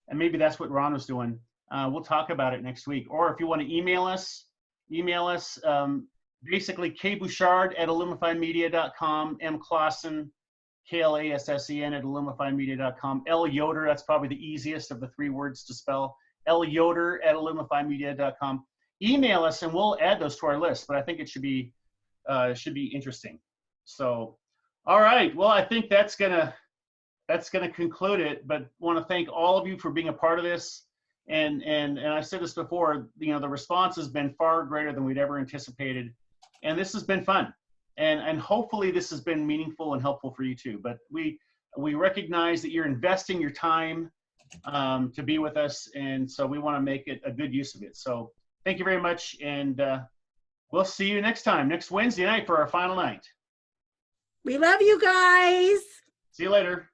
and maybe that's what Ron was doing, we'll talk about it next week. Or if you want to email us basically kbouchard@illumifymedia.com, mclawson, KLASSEN @illumifymedia.com, L Yoder, that's probably the easiest of the 3 words to spell, L Yoder @illumifymedia.com. Email us and we'll add those to our list, but I think it should be interesting. So, all right. Well, I think that's gonna conclude it. But want to thank all of you for being a part of this. And I said this before. You know, the response has been far greater than we'd ever anticipated, and this has been fun. And hopefully this has been meaningful and helpful for you too. But we recognize that you're investing your time to be with us, and so we want to make it a good use of it. So thank you very much, and we'll see you next time, next Wednesday night for our final night. We love you guys. See you later.